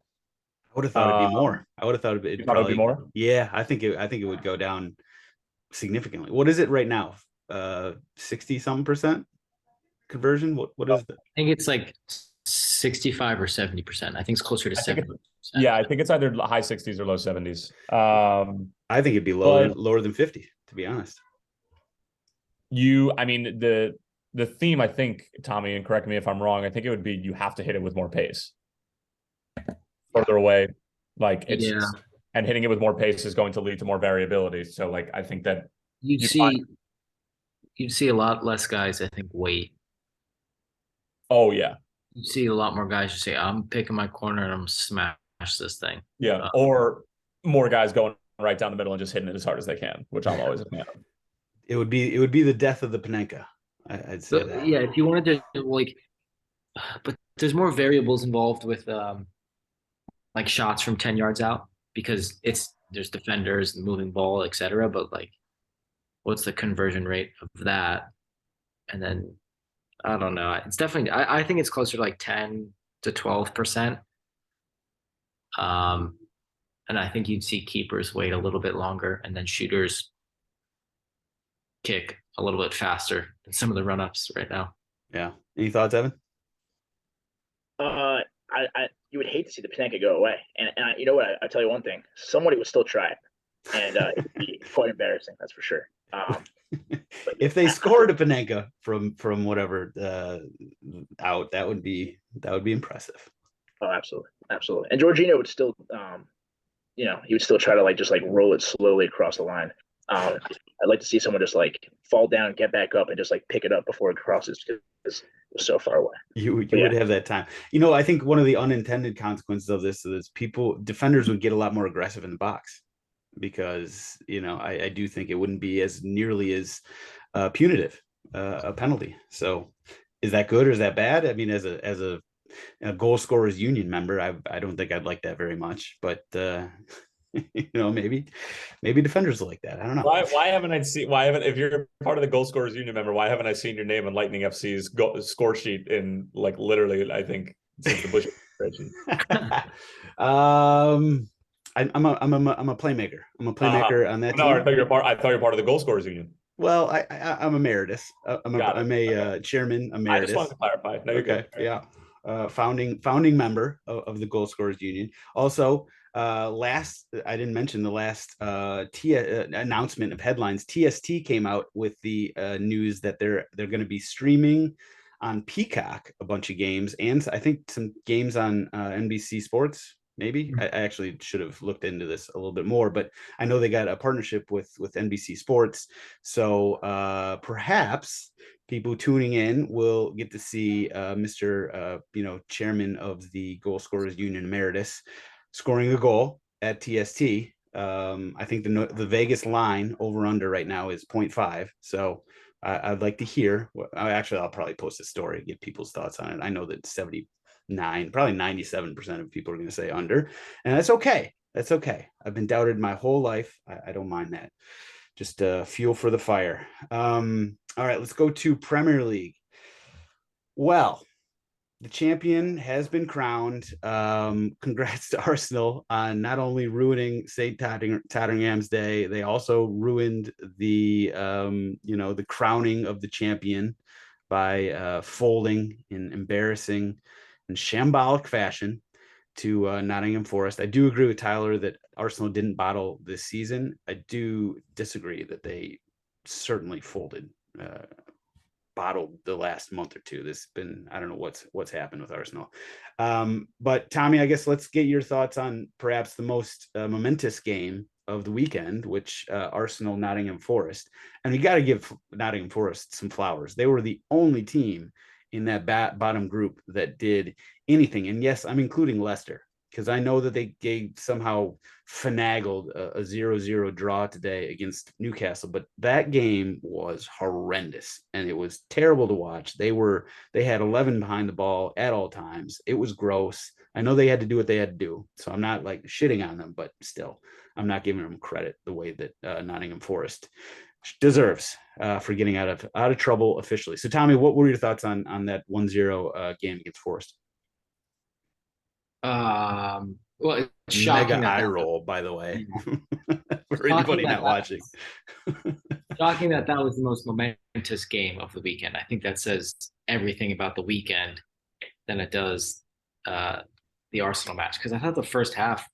A: would have thought it'd be more. I would have thought it'd probably
C: be more.
A: Yeah, I think it would go down significantly. What is it right now? 60-something% conversion. What is that?
B: I think it's like 65 or 70%. I think it's closer to 70%.
C: Yeah, I think it's either high 60s or low 70s.
A: I think it'd be lower than 50, to be honest.
C: I mean, the theme, I think, Tommy, and correct me if I'm wrong, I think it would be you have to hit it with more pace. Further away. Like it's
B: Yeah.
C: and hitting it with more pace is going to lead to more variability. So like I think that
B: You'd see a lot less guys, I think, wait.
C: oh yeah.
B: You see a lot more guys who say, I'm picking my corner and I'm smash this thing.
C: Yeah. Or more guys going right down the middle and just hitting it as hard as they can, which I'm always a fan of.
A: It would be the death of the Panenka. I'd say that.
B: Yeah, if you wanted to like, but there's more variables involved with like shots from 10 yards out because there's defenders, moving ball, etc. But like, what's the conversion rate of that? And then I don't know. It's definitely I think it's closer to like 10 to 12%. And I think you'd see keepers wait a little bit longer and then shooters kick a little bit faster than some of the run-ups right now.
A: Yeah. Any thoughts, Evan?
D: You would hate to see the Panenka go away, and you know what? I tell you one thing: somebody would still try it, and it'd be quite embarrassing. That's for sure.
A: If they scored a Panenka from whatever out, that would be impressive.
D: Oh, absolutely. And Jorginho would still, he would still try to just roll it slowly across the line. I'd like to see someone just fall down, get back up, and just pick it up before it crosses because it was so far away.
A: You would have that time. I think one of the unintended consequences of this is defenders would get a lot more aggressive in the box because I do think it wouldn't be as nearly as punitive a penalty. So is that good or is that bad? I mean, as a goal scorers union member, I don't think I'd like that very much, but maybe defenders like that. I don't know.
C: Why haven't if you're part of the goal scorers union member, why haven't I seen your name on Lightning FC's score sheet in literally, I think, since the Bush administration?
A: I'm a playmaker. I'm a playmaker on that team.
C: No, I thought you were part of the goal scorers union.
A: Well, I'm emeritus. I'm a chairman emeritus.
C: I just wanted to clarify. No, you're
A: okay.
C: Good.
A: Yeah. Founding member of the goal scorers union. Also, I didn't mention the last announcement of headlines. TST came out with the news that they're going to be streaming on Peacock a bunch of games, and I think some games on NBC Sports. Maybe I actually should have looked into this a little bit more, but I know they got a partnership with NBC Sports, so perhaps people tuning in will get to see Mr. Chairman of the Goal Scorers Union Emeritus scoring a goal at TST. I think the Vegas line over under right now is 0.5. So I'd like to hear. I'll probably post a story, get people's thoughts on it. I know that 79, probably 97% of people are going to say under, and that's okay. That's okay. I've been doubted my whole life. I don't mind that. Just fuel for the fire. All right, let's go to Premier League. Well, the champion has been crowned. Congrats to Arsenal on not only ruining St. Tottenham's Day, they also ruined the the crowning of the champion by folding in embarrassing and shambolic fashion to Nottingham Forest. I do agree with Tyler that Arsenal didn't bottle this season. I do disagree that they certainly bottled the last month or two. This has been, I don't know what's happened with Arsenal. But Tommy, I guess let's get your thoughts on perhaps the most momentous game of the weekend, which Arsenal Nottingham Forest. And we got to give Nottingham Forest some flowers. They were the only team in that bottom group that did anything. And yes, I'm including Leicester because I know that they somehow finagled a 0-0 draw today against Newcastle, but that game was horrendous and it was terrible to watch. They had 11 behind the ball at all times. It was gross. I know they had to do what they had to do, so I'm not shitting on them, but still, I'm not giving them credit the way that Nottingham Forest deserves for getting out of trouble officially. So Tommy, what were your thoughts on that 1-0 game against Forest?
B: Well, it's shocking.
A: Mega eye roll, by the way, for anybody not watching.
B: Shocking that was the most momentous game of the weekend. I think that says everything about the weekend than it does the Arsenal match. Because I thought the first half,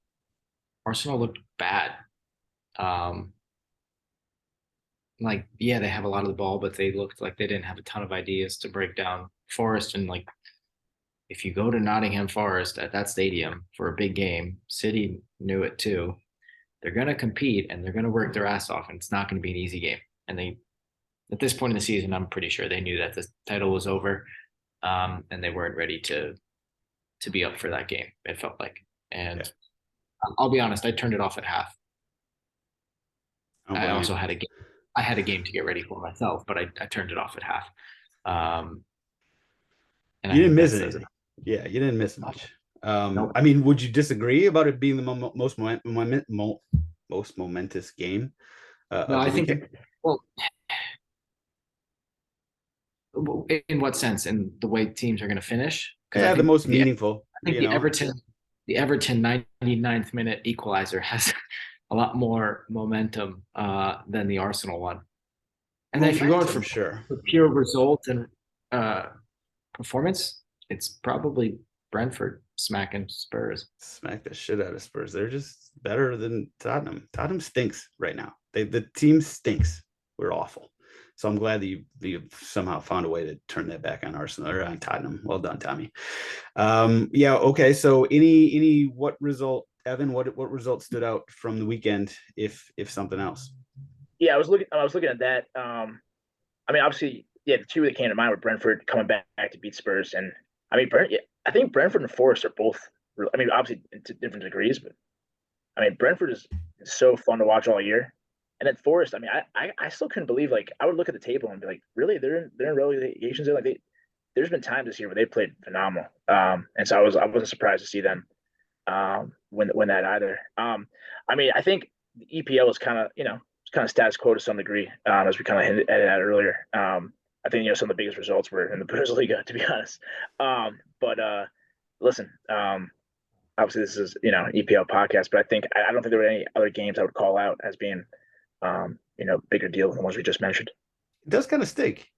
B: Arsenal looked bad. They have a lot of the ball, but they looked like they didn't have a ton of ideas to break down Forest, and if you go to Nottingham Forest at that stadium for a big game, City knew it too. They're going to compete and they're going to work their ass off, and it's not going to be an easy game. And they, at this point in the season, I'm pretty sure they knew that the title was over, and they weren't ready to be up for that game. It felt like, and I'll be honest, I turned it off at half. I also had a game. I had a game to get ready for myself, but I turned it off at half. And
A: you didn't miss anything. Yeah, you didn't miss much.
B: Nope.
A: I mean, would you disagree about it being the most momentous game?
B: No, I think. Well, in what sense? In the way teams are going to finish?
A: Yeah, the most meaningful.
B: I think the Everton 99th minute equalizer has a lot more momentum than the Arsenal one. And then if you're going for pure result and performance, it's probably Brentford smacking Spurs.
A: Smack the shit out of Spurs. They're just better than Tottenham. Tottenham stinks right now. The team stinks. We're awful. So I'm glad that you somehow found a way to turn that back on Arsenal or on Tottenham. Well done, Tommy. Yeah. Okay. So what result, Evan? What result stood out from the weekend? If something else.
D: Yeah, I was looking at that. I mean, obviously, yeah, the two that came to mind were Brentford coming back to beat Spurs, and I mean, I think Brentford and Forest are both. I mean, obviously to different degrees, but I mean, Brentford is so fun to watch all year. And then Forest, I mean, I still couldn't believe, like, I would look at the table and be like, really, they're in relegation zone. Like, there's been times this year where they played phenomenal. And so I wasn't surprised to see them win that either. I mean, I think the EPL is kind of status quo to some degree, as we kind of hinted at earlier. I think some of the biggest results were in the Bundesliga, to be honest. But listen, obviously this is EPL podcast, but I don't think there were any other games I would call out as being bigger deal than the ones we just mentioned.
A: It does kind of stink,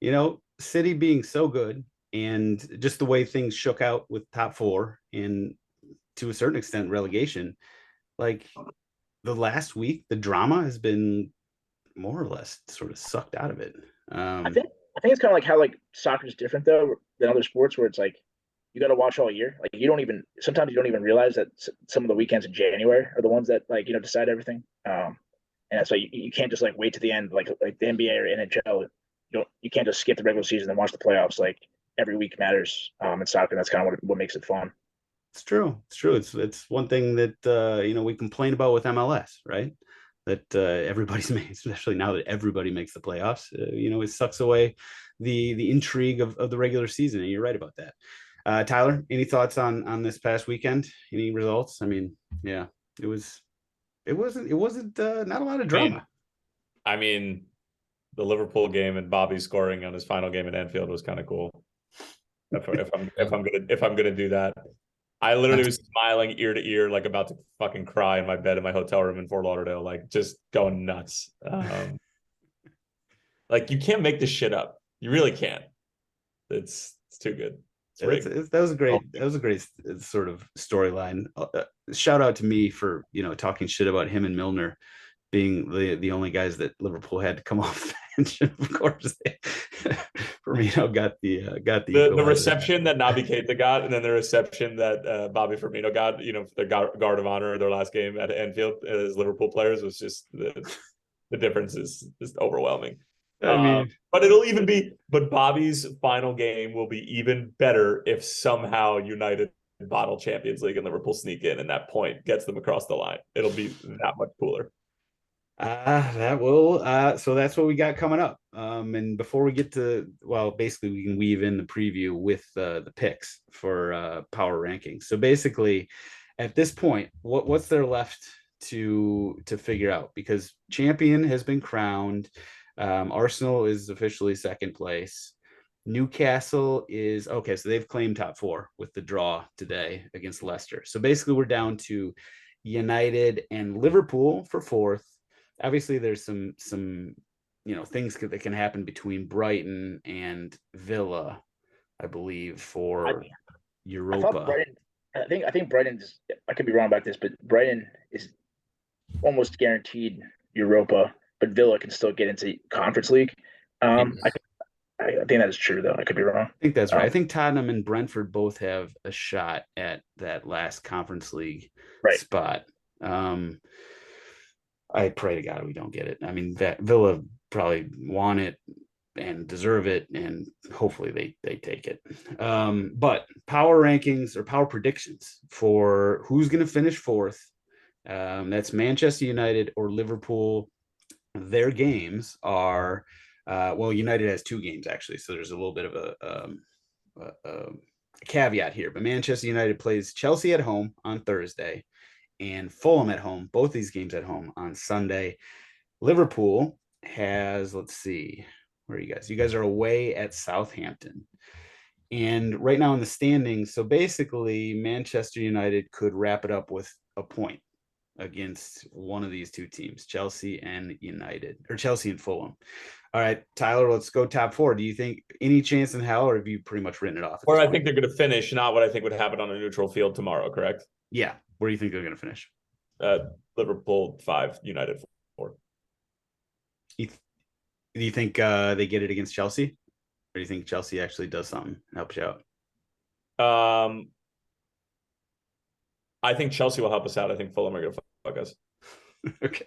A: City being so good and just the way things shook out with top four and to a certain extent relegation. Like the last week, the drama has been more or less sort of sucked out of it.
D: I think it's kind of like how soccer is different though than other sports where it's like you got to watch all year. Like sometimes you don't even realize that some of the weekends in January are the ones that decide everything. And so you can't just wait to the end like the NBA or NHL. You can't just skip the regular season and watch the playoffs. Like every week matters in soccer. And that's kind of what makes it fun.
A: It's true. It's one thing that we complain about with MLS, right? That everybody's made, especially now that everybody makes the playoffs. It sucks away the intrigue of the regular season. And you're right about that. Tyler, any thoughts on this past weekend? Any results? I mean, yeah, it wasn't not a lot of drama.
C: I mean, the Liverpool game and Bobby scoring on his final game at Anfield was kind of cool. If I'm gonna do that, I literally was smiling ear to ear, like about to fucking cry in my bed in my hotel room in Fort Lauderdale, like just going nuts. Like you can't make this shit up. You really can't. It's too good.
A: That was a great sort of storyline. Shout out to me for talking shit about him and Milner being the only guys that Liverpool had to come off the bench. And of course, Firmino got the
C: reception that Naby Keita got, and then the reception that Bobby Firmino got. The guard of honor in their last game at Anfield as Liverpool players was just the difference is just overwhelming.
A: I mean,
C: but Bobby's final game will be even better if somehow United bottle Champions League and Liverpool sneak in, and that point gets them across the line. It'll be that much cooler.
A: That will. So that's what we got coming up. And before we get to, basically we can weave in the preview with the picks for power rankings. So basically, at this point, what's there left to figure out? Because champion has been crowned. Arsenal is officially second place. Newcastle is okay, so they've claimed top four with the draw today against Leicester. So basically, we're down to United and Liverpool for fourth. Obviously, there's some things that can happen between Brighton and Villa, I believe, for Europa.
D: I think Brighton's. I could be wrong about this, but Brighton is almost guaranteed Europa. But Villa can still get into Conference League. I I think that's true, though. I could be wrong.
A: I think that's right. I think Tottenham and Brentford both have a shot at that last Conference League spot. I pray to God we don't get it. I mean, that Villa probably want it and deserve it, and hopefully they take it. But power rankings or power predictions for who's going to finish fourth. That's Manchester United or Liverpool. Their games are United has 2 games actually, so there's a little bit of a caveat here. But Manchester United plays Chelsea at home on Thursday and Fulham at home. Both these games at home on Sunday. Liverpool has, let's see, where are you guys? You guys are away at Southampton. And right now in the standings, so basically Manchester United could wrap it up with a point against one of these 2 teams, Chelsea and United, or Chelsea and Fulham. All right, Tyler, let's go top 4. Do you think any chance in hell, or have you pretty much written it off?
C: Or I think they're going to finish, not what I think would happen on a neutral field tomorrow, correct?
A: Yeah. Where do you think they're going to finish?
C: Liverpool 5, United 4.
A: Do you think they get it against Chelsea? Or do you think Chelsea actually does something, helps you out?
C: I think Chelsea will help us out. I think Fulham are going to fuck us.
A: Okay.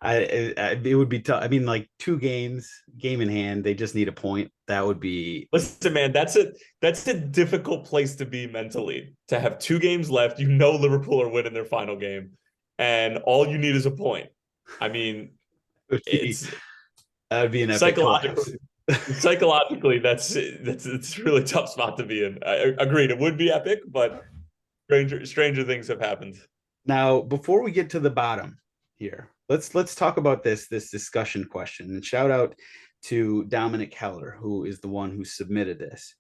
A: It would be tough. I mean, like 2 games, game in hand. They just need a point. That would be.
C: Listen, man, that's a difficult place to be mentally. To have 2 games left, Liverpool are winning their final game, and all you need is a point. I mean,
A: that would be an epic
C: psychologically, that's a really tough spot to be in. I agreed. It would be epic, but stranger things have happened.
A: Now, before we get to the bottom here, let's talk about this discussion question, and shout out to Dominic Heller, who is the one who submitted this.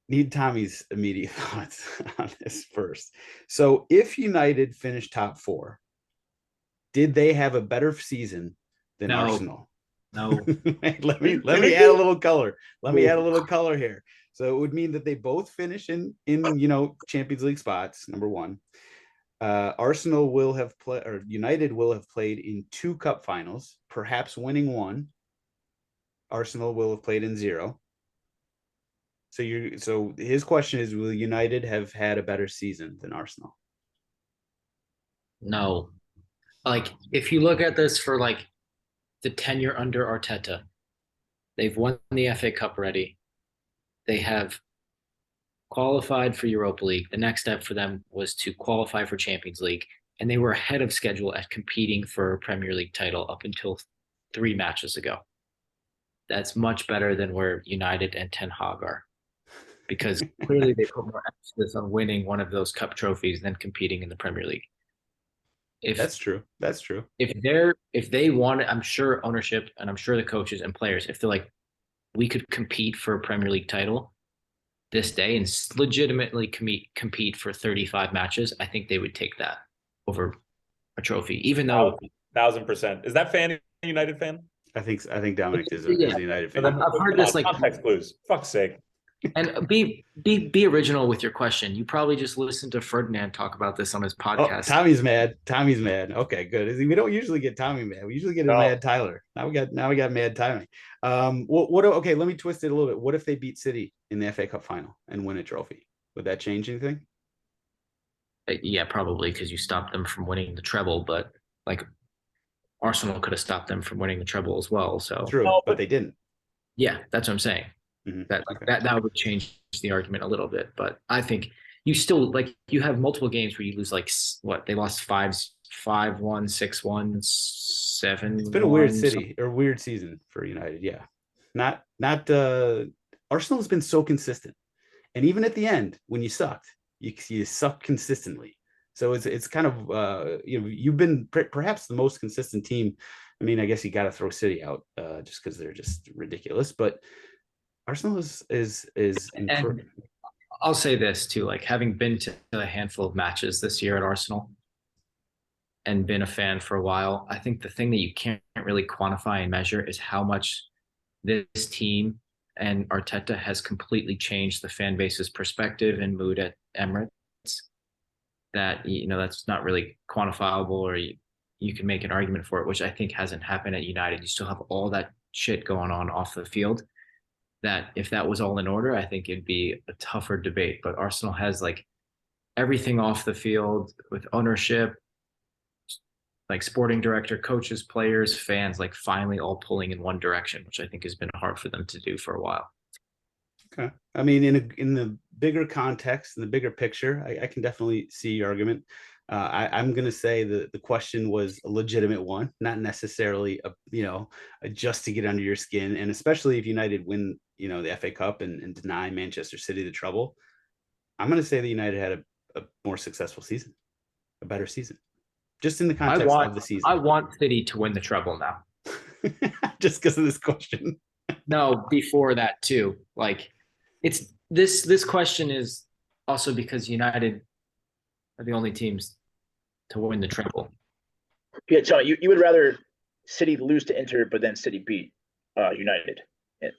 A: Need Tommy's immediate thoughts on this first. So if United finished top 4, did they have a better season than Arsenal?
B: No.
A: let me add a little color. Let me add a little color here. So it would mean that they both finish in Champions League spots, number 1. Arsenal will have played, or United will have played in 2 cup finals, perhaps winning 1. Arsenal will have played in 0. So his question is, will United have had a better season than Arsenal?
B: No. Like, if you look at this for like the tenure under Arteta, they've won the FA Cup already. They have qualified for Europa League. The next step for them was to qualify for Champions League, and they were ahead of schedule at competing for a Premier League title up until 3 matches ago. That's much better than where United and Ten Hag are, because clearly they put more emphasis on winning one of those cup trophies than competing in the Premier League.
A: That's true.
B: If they want it, I'm sure ownership and I'm sure the coaches and players, if they're like, we could compete for a Premier League title this day and legitimately compete for 35 matches, I think they would take that over a trophy, even though
C: 1000%. Is that fan a United fan?
A: I think Dominic is a United fan.
B: I've heard this like
C: context clues. Fuck's sake.
B: And be original with your question. You probably just listened to Ferdinand talk about this on his podcast.
A: Oh, Tommy's mad. Okay, good. We don't usually get Tommy mad. We usually get a mad Tyler. Now we got mad Tommy. Okay, let me twist it a little bit. What if they beat City in the FA Cup final and win a trophy? Would that change anything?
B: Yeah, probably, because you stopped them from winning the treble, but like Arsenal could have stopped them from winning the treble as well. So
A: true, but they didn't.
B: Yeah, that's what I'm saying. Mm-hmm. That would change the argument a little bit, but I think you still you have multiple games where you lose they lost 5-1, 6-1, 7.
A: It's been a weird weird season for United. Yeah, not Arsenal has been so consistent, and even at the end when you sucked, you suck consistently. So it's kind of you've been perhaps the most consistent team. I mean, I guess you got to throw City out just because they're just ridiculous, but Arsenal is
B: and I'll say this too, like having been to a handful of matches this year at Arsenal and been a fan for a while, I think the thing that you can't really quantify and measure is how much this team and Arteta has completely changed the fan base's perspective and mood at Emirates. That, that's not really quantifiable, or you can make an argument for it, which I think hasn't happened at United. You still have all that shit going on off the field. That if that was all in order, I think it'd be a tougher debate. But Arsenal has like everything off the field with ownership, like sporting director, coaches, players, fans, like finally all pulling in one direction, which I think has been hard for them to do for a while.
A: Okay. I mean, in the bigger context, in the bigger picture, I can definitely see your argument. I'm going to say that the question was a legitimate one, not necessarily just to get under your skin, and especially if United win, the FA Cup and deny Manchester City the treble. I'm going to say that United had a more successful season, a better season, just in the context of the season.
B: I want City to win the treble now,
A: just because of this question.
B: No, before that too. Like, it's this question is also because United are the only teams to win the treble.
D: Yeah, so you would rather City lose to Inter, but then City beat United.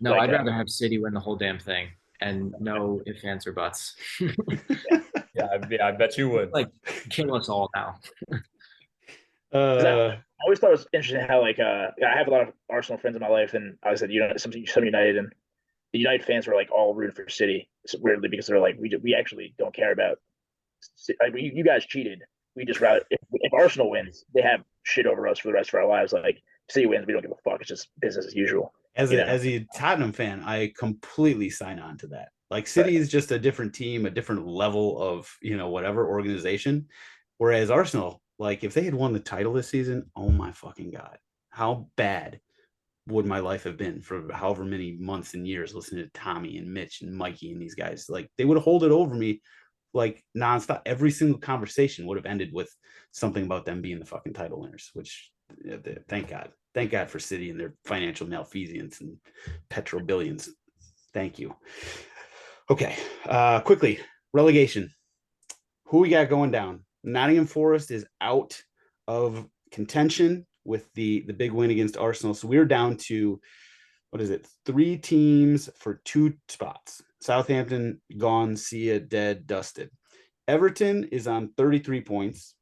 B: No, I'd rather have City win the whole damn thing and no ifs, ands, or buts.
C: Yeah, I bet you would.
B: Like, kill us all now.
D: I always thought it was interesting how I have a lot of Arsenal friends in my life, and I was at some United, and the United fans were like all rooting for City, weirdly, because they're like, we actually don't care about, like, you guys cheated. We just rather if Arsenal wins, they have shit over us for the rest of our lives. Like, City wins, we don't give a fuck. It's just business as usual.
A: As a Tottenham fan, I completely sign on to that. Like, City is just a different team, a different level of whatever organization. Whereas Arsenal, like, if they had won the title this season, oh my fucking God, how bad would my life have been for however many months and years listening to Tommy and Mitch and Mikey and these guys? Like, they would have held it over me like nonstop. Every single conversation would have ended with something about them being the fucking title winners, which thank God for City and their financial malfeasance and petrobillions. Thank you. Okay. Quickly, relegation. Who we got going down? Nottingham Forest is out of contention with the big win against Arsenal. So we're down to, 3 teams for 2 spots. Southampton gone, see ya, dead, dusted. Everton is on 33 points.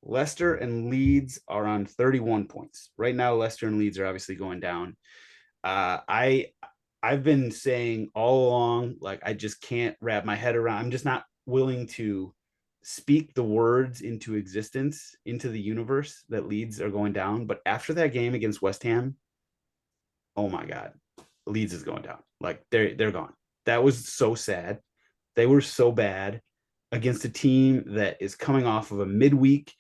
A: Leicester and Leeds are on 31 points. Right now, Leicester and Leeds are obviously going down. I've been saying all along, like, I just can't wrap my head around. I'm just not willing to speak the words into existence, into the universe, that Leeds are going down. But after that game against West Ham, oh my God, Leeds is going down. Like, they're gone. That was so sad. They were so bad against a team that is coming off of a midweek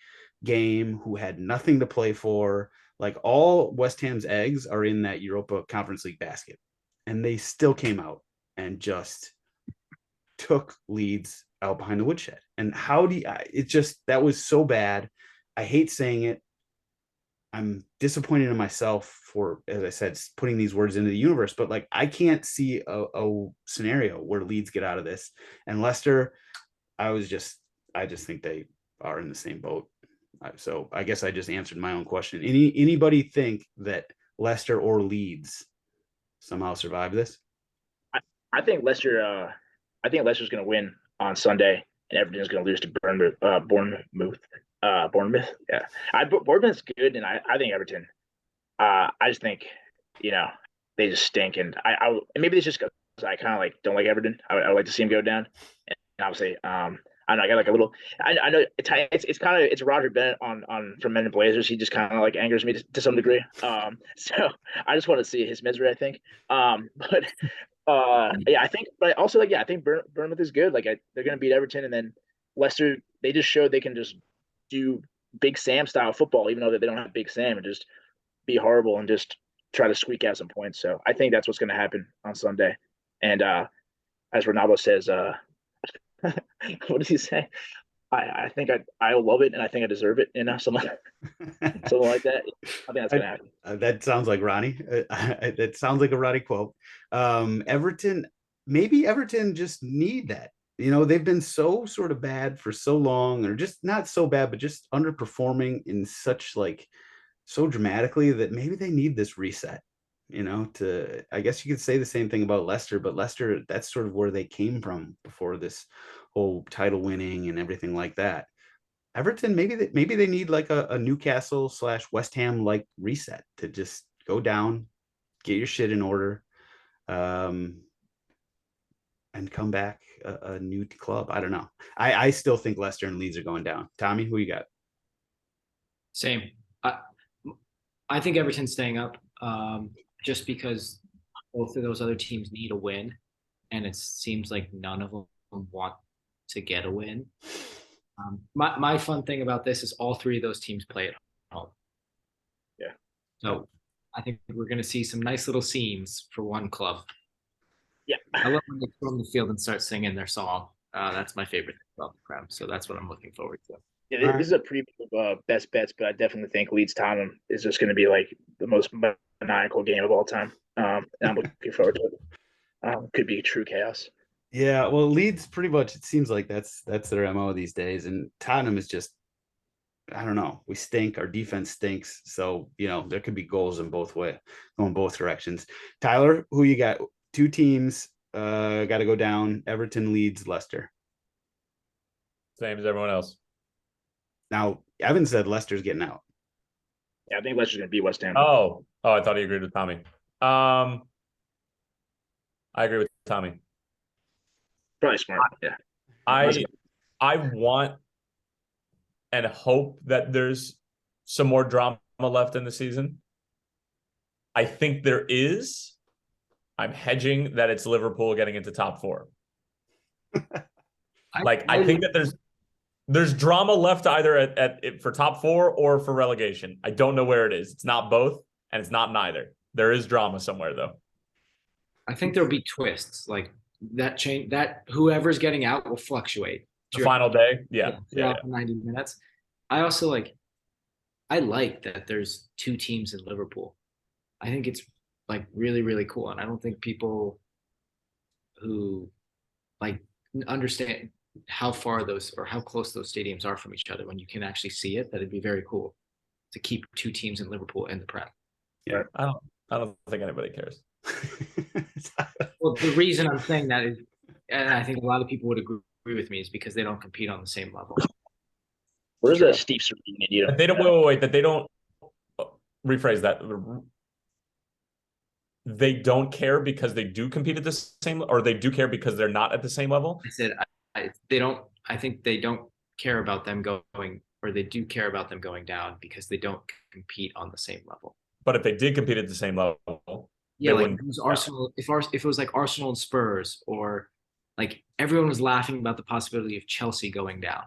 A: game, who had nothing to play for. Like, all West Ham's eggs are in that Europa Conference League basket. And they still came out and just took Leeds out behind the woodshed. And that was so bad. I hate saying it. I'm disappointed in myself for, as I said, putting these words into the universe, but like, I can't see a scenario where Leeds get out of this. And Leicester, I just think they are in the same boat. So I guess I just answered my own question. Anybody think that Leicester or Leeds somehow survive this?
D: I think Leicester's going to win on Sunday, and Everton's going to lose to Bournemouth. Yeah, Bournemouth's good, and I think Everton. I just think they just stink, and and maybe it's just because I kind of like don't like Everton. I would like to see him go down, and obviously, I know I got like a little. I know it's kind of Roger Bennett on from Men in Blazers. He just kind of like angers me to some degree. So I just want to see his misery, I think. But yeah, I think, but also I think Bournemouth is good. Like, they're going to beat Everton, and then Leicester, they just showed they can just do Big Sam style football, even though they don't have Big Sam, and just be horrible and just try to squeak out some points. So I think that's what's going to happen on Sunday. And as Ronaldo says, what does he say? I think I love it, and I think I deserve it. Something like that. I think that's going to happen.
A: That sounds like Ronnie. That sounds like a Ronnie quote. Everton just need that. They've been so sort of bad for so long, or just not so bad, but just underperforming in such so dramatically, that maybe they need this reset. I guess you could say the same thing about Leicester, but Leicester, that's sort of where they came from before this whole title winning and everything like that. Everton, maybe they need like a Newcastle / West Ham like reset to just go down, get your shit in order, and come back a new club. I don't know. I still think Leicester and Leeds are going down. Tommy, who you got?
F: Same. I think Everton's staying up, just because both of those other teams need a win, and it seems like none of them want to get a win. My fun thing about this is all three of those teams play at home.
D: Yeah.
F: So I think we're going to see some nice little scenes for one club.
D: Yeah.
F: I love when they go on the field and start singing their song. That's my favorite thing about the Prem. So that's what I'm looking forward to.
D: Yeah, this is a pretty best bets, but I definitely think Leeds Tottenham is just going to be like the most maniacal game of all time. And I'm looking forward to it. Could be true chaos.
A: Yeah, well, Leeds pretty much, it seems like that's their MO these days, and Tottenham is just, I don't know, we stink. Our defense stinks, so there could be goals in going both directions. Tyler, who you got? Two teams got to go down: Everton, Leeds, Leicester.
C: Same as everyone else.
A: Now, Evan said Leicester's getting out.
D: Yeah, I think Leicester's going to beat West Ham.
C: Oh, I thought he agreed with Tommy. I agree with Tommy.
D: Probably smart. Yeah.
C: I want and hope that there's some more drama left in the season. I think there is. I'm hedging that it's Liverpool getting into top 4. I think that there's drama left either at for top 4 or for relegation. I don't know where it is. It's not both, and it's not neither. There is drama somewhere, though.
F: I think there'll be twists like that. Change that whoever's getting out will fluctuate.
C: The final day, yeah.
F: 90 minutes. I also I like that there's 2 teams in Liverpool. I think it's really, really cool, and I don't think people who understand how far those or how close those stadiums are from each other when you can actually see it. That it'd be very cool to keep 2 teams in Liverpool in the Prem.
A: Yeah,
C: I don't think anybody cares.
F: Well, the reason I'm saying that is, and I think a lot of people would agree with me, is because they don't compete on the same level.
D: Where's that Steve Serene?
C: That they don't wait. That they don't rephrase that. They don't care because they do compete at the same, or they do care because they're not at the same level.
F: I said they don't. I think they don't care about them going, or they do care about them going down because they don't compete on the same level.
C: But if they did compete at the same level,
F: yeah, like it was Arsenal. If it was like Arsenal and Spurs, or everyone was laughing about the possibility of Chelsea going down.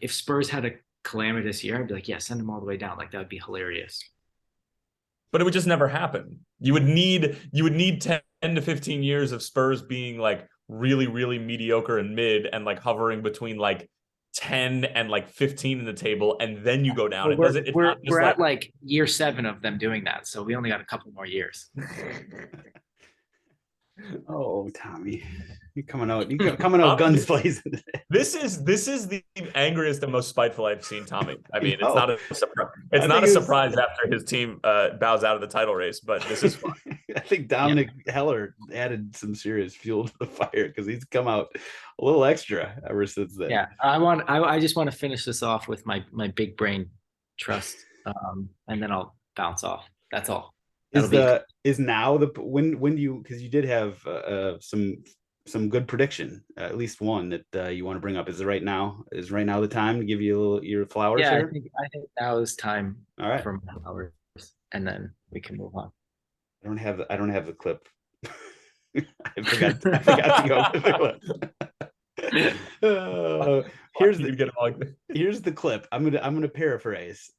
F: If Spurs had a calamitous year, I'd be like, yeah, send them all the way down. That would be hilarious.
C: But it would just never happen. You would need 10 to 15 years of Spurs being really, really mediocre and mid and hovering between 10 and 15 in the table, and then you go down.
F: Well, we're at year 7 of them doing that, so we only got a couple more years.
A: Oh, Tommy, you're coming out guns blazing today.
C: This is the angriest and most spiteful I've seen Tommy. I mean, it's not a surprise. It's not a surprise after his team bows out of the title race, but this is fun.
A: I think Dominic Heller added some serious fuel to the fire because he's come out a little extra ever since then.
F: Yeah, I just want to finish this off with my big brain trust, and then I'll bounce off. That's all.
A: Is now the when do you, because you did have some good prediction, at least one that you want to bring up. Is right now the time to give you your flowers?
F: Yeah,
A: here?
F: I think now is time.
A: All right,
F: for my flowers, and then we can move on.
A: I don't have the clip. I forgot to go with the clip. Here's the clip. I'm gonna paraphrase.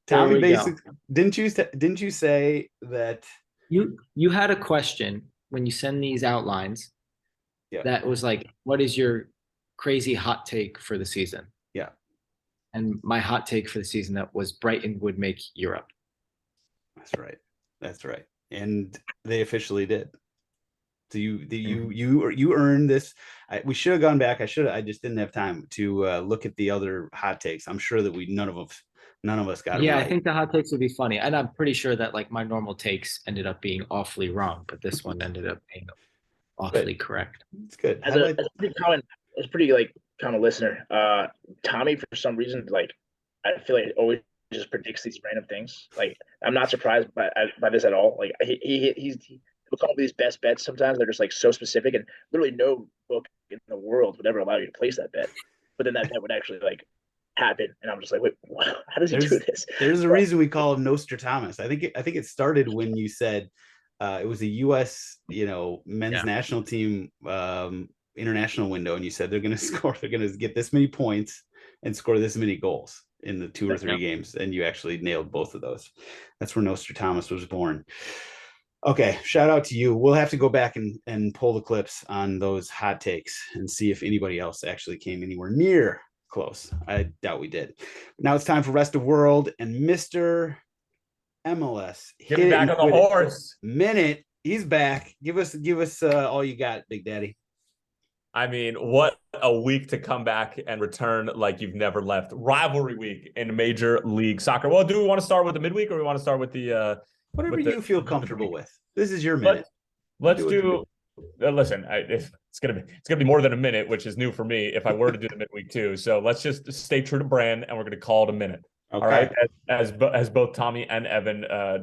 A: Tommy, basically, didn't you say that
F: you had a question when you send these outlines? Yeah. That was what is your crazy hot take for the season?
A: Yeah. And
F: my hot take for the season that was Brighton would make Europe.
A: That's right. And they officially did. So you earned this. We should have gone back. I just didn't have time to look at the other hot takes. I'm sure that none of us got it.
F: Yeah,
A: right.
F: I think the hot takes would be funny, and I'm pretty sure that my normal takes ended up being awfully wrong, but this one ended up being awfully correct.
A: It's good.
D: As a pretty common listener, Tommy, for some reason, I feel like always just predicts these random things. Like, I'm not surprised by this at all. Like, he'll come up with these best bets. Sometimes they're just like so specific, and literally no book in the world would ever allow you to place that bet. But then that bet would actually like happen, and I'm just like, wait, how does he do this?
A: There's a reason we call him Nostradamus. I think it started when you said it was a U.S. men's national team international window, and you said they're going to get this many points and score this many goals in the 2 or 3 games, and you actually nailed both of those. That's where Nostradamus was born. Okay, shout out to you. We'll have to go back and pull the clips on those hot takes and see if anybody else actually came anywhere near close. I doubt we did. Now it's time for Rest of World, and Mr. MLS.
C: Get him back on the horse.
A: Minute. He's back. Give us all you got, Big Daddy.
C: I mean, what a week to come back and return like you've never left. Rivalry week in Major League Soccer. Well, do we want to start with the midweek, or we want to start with the
A: whatever you feel comfortable with? This is your minute.
C: Let's do. Listen, it's gonna be more than a minute, which is new for me if I were to do the midweek too. So let's just stay true to brand, and we're gonna call it a minute. Okay. All right, as both Tommy and Evan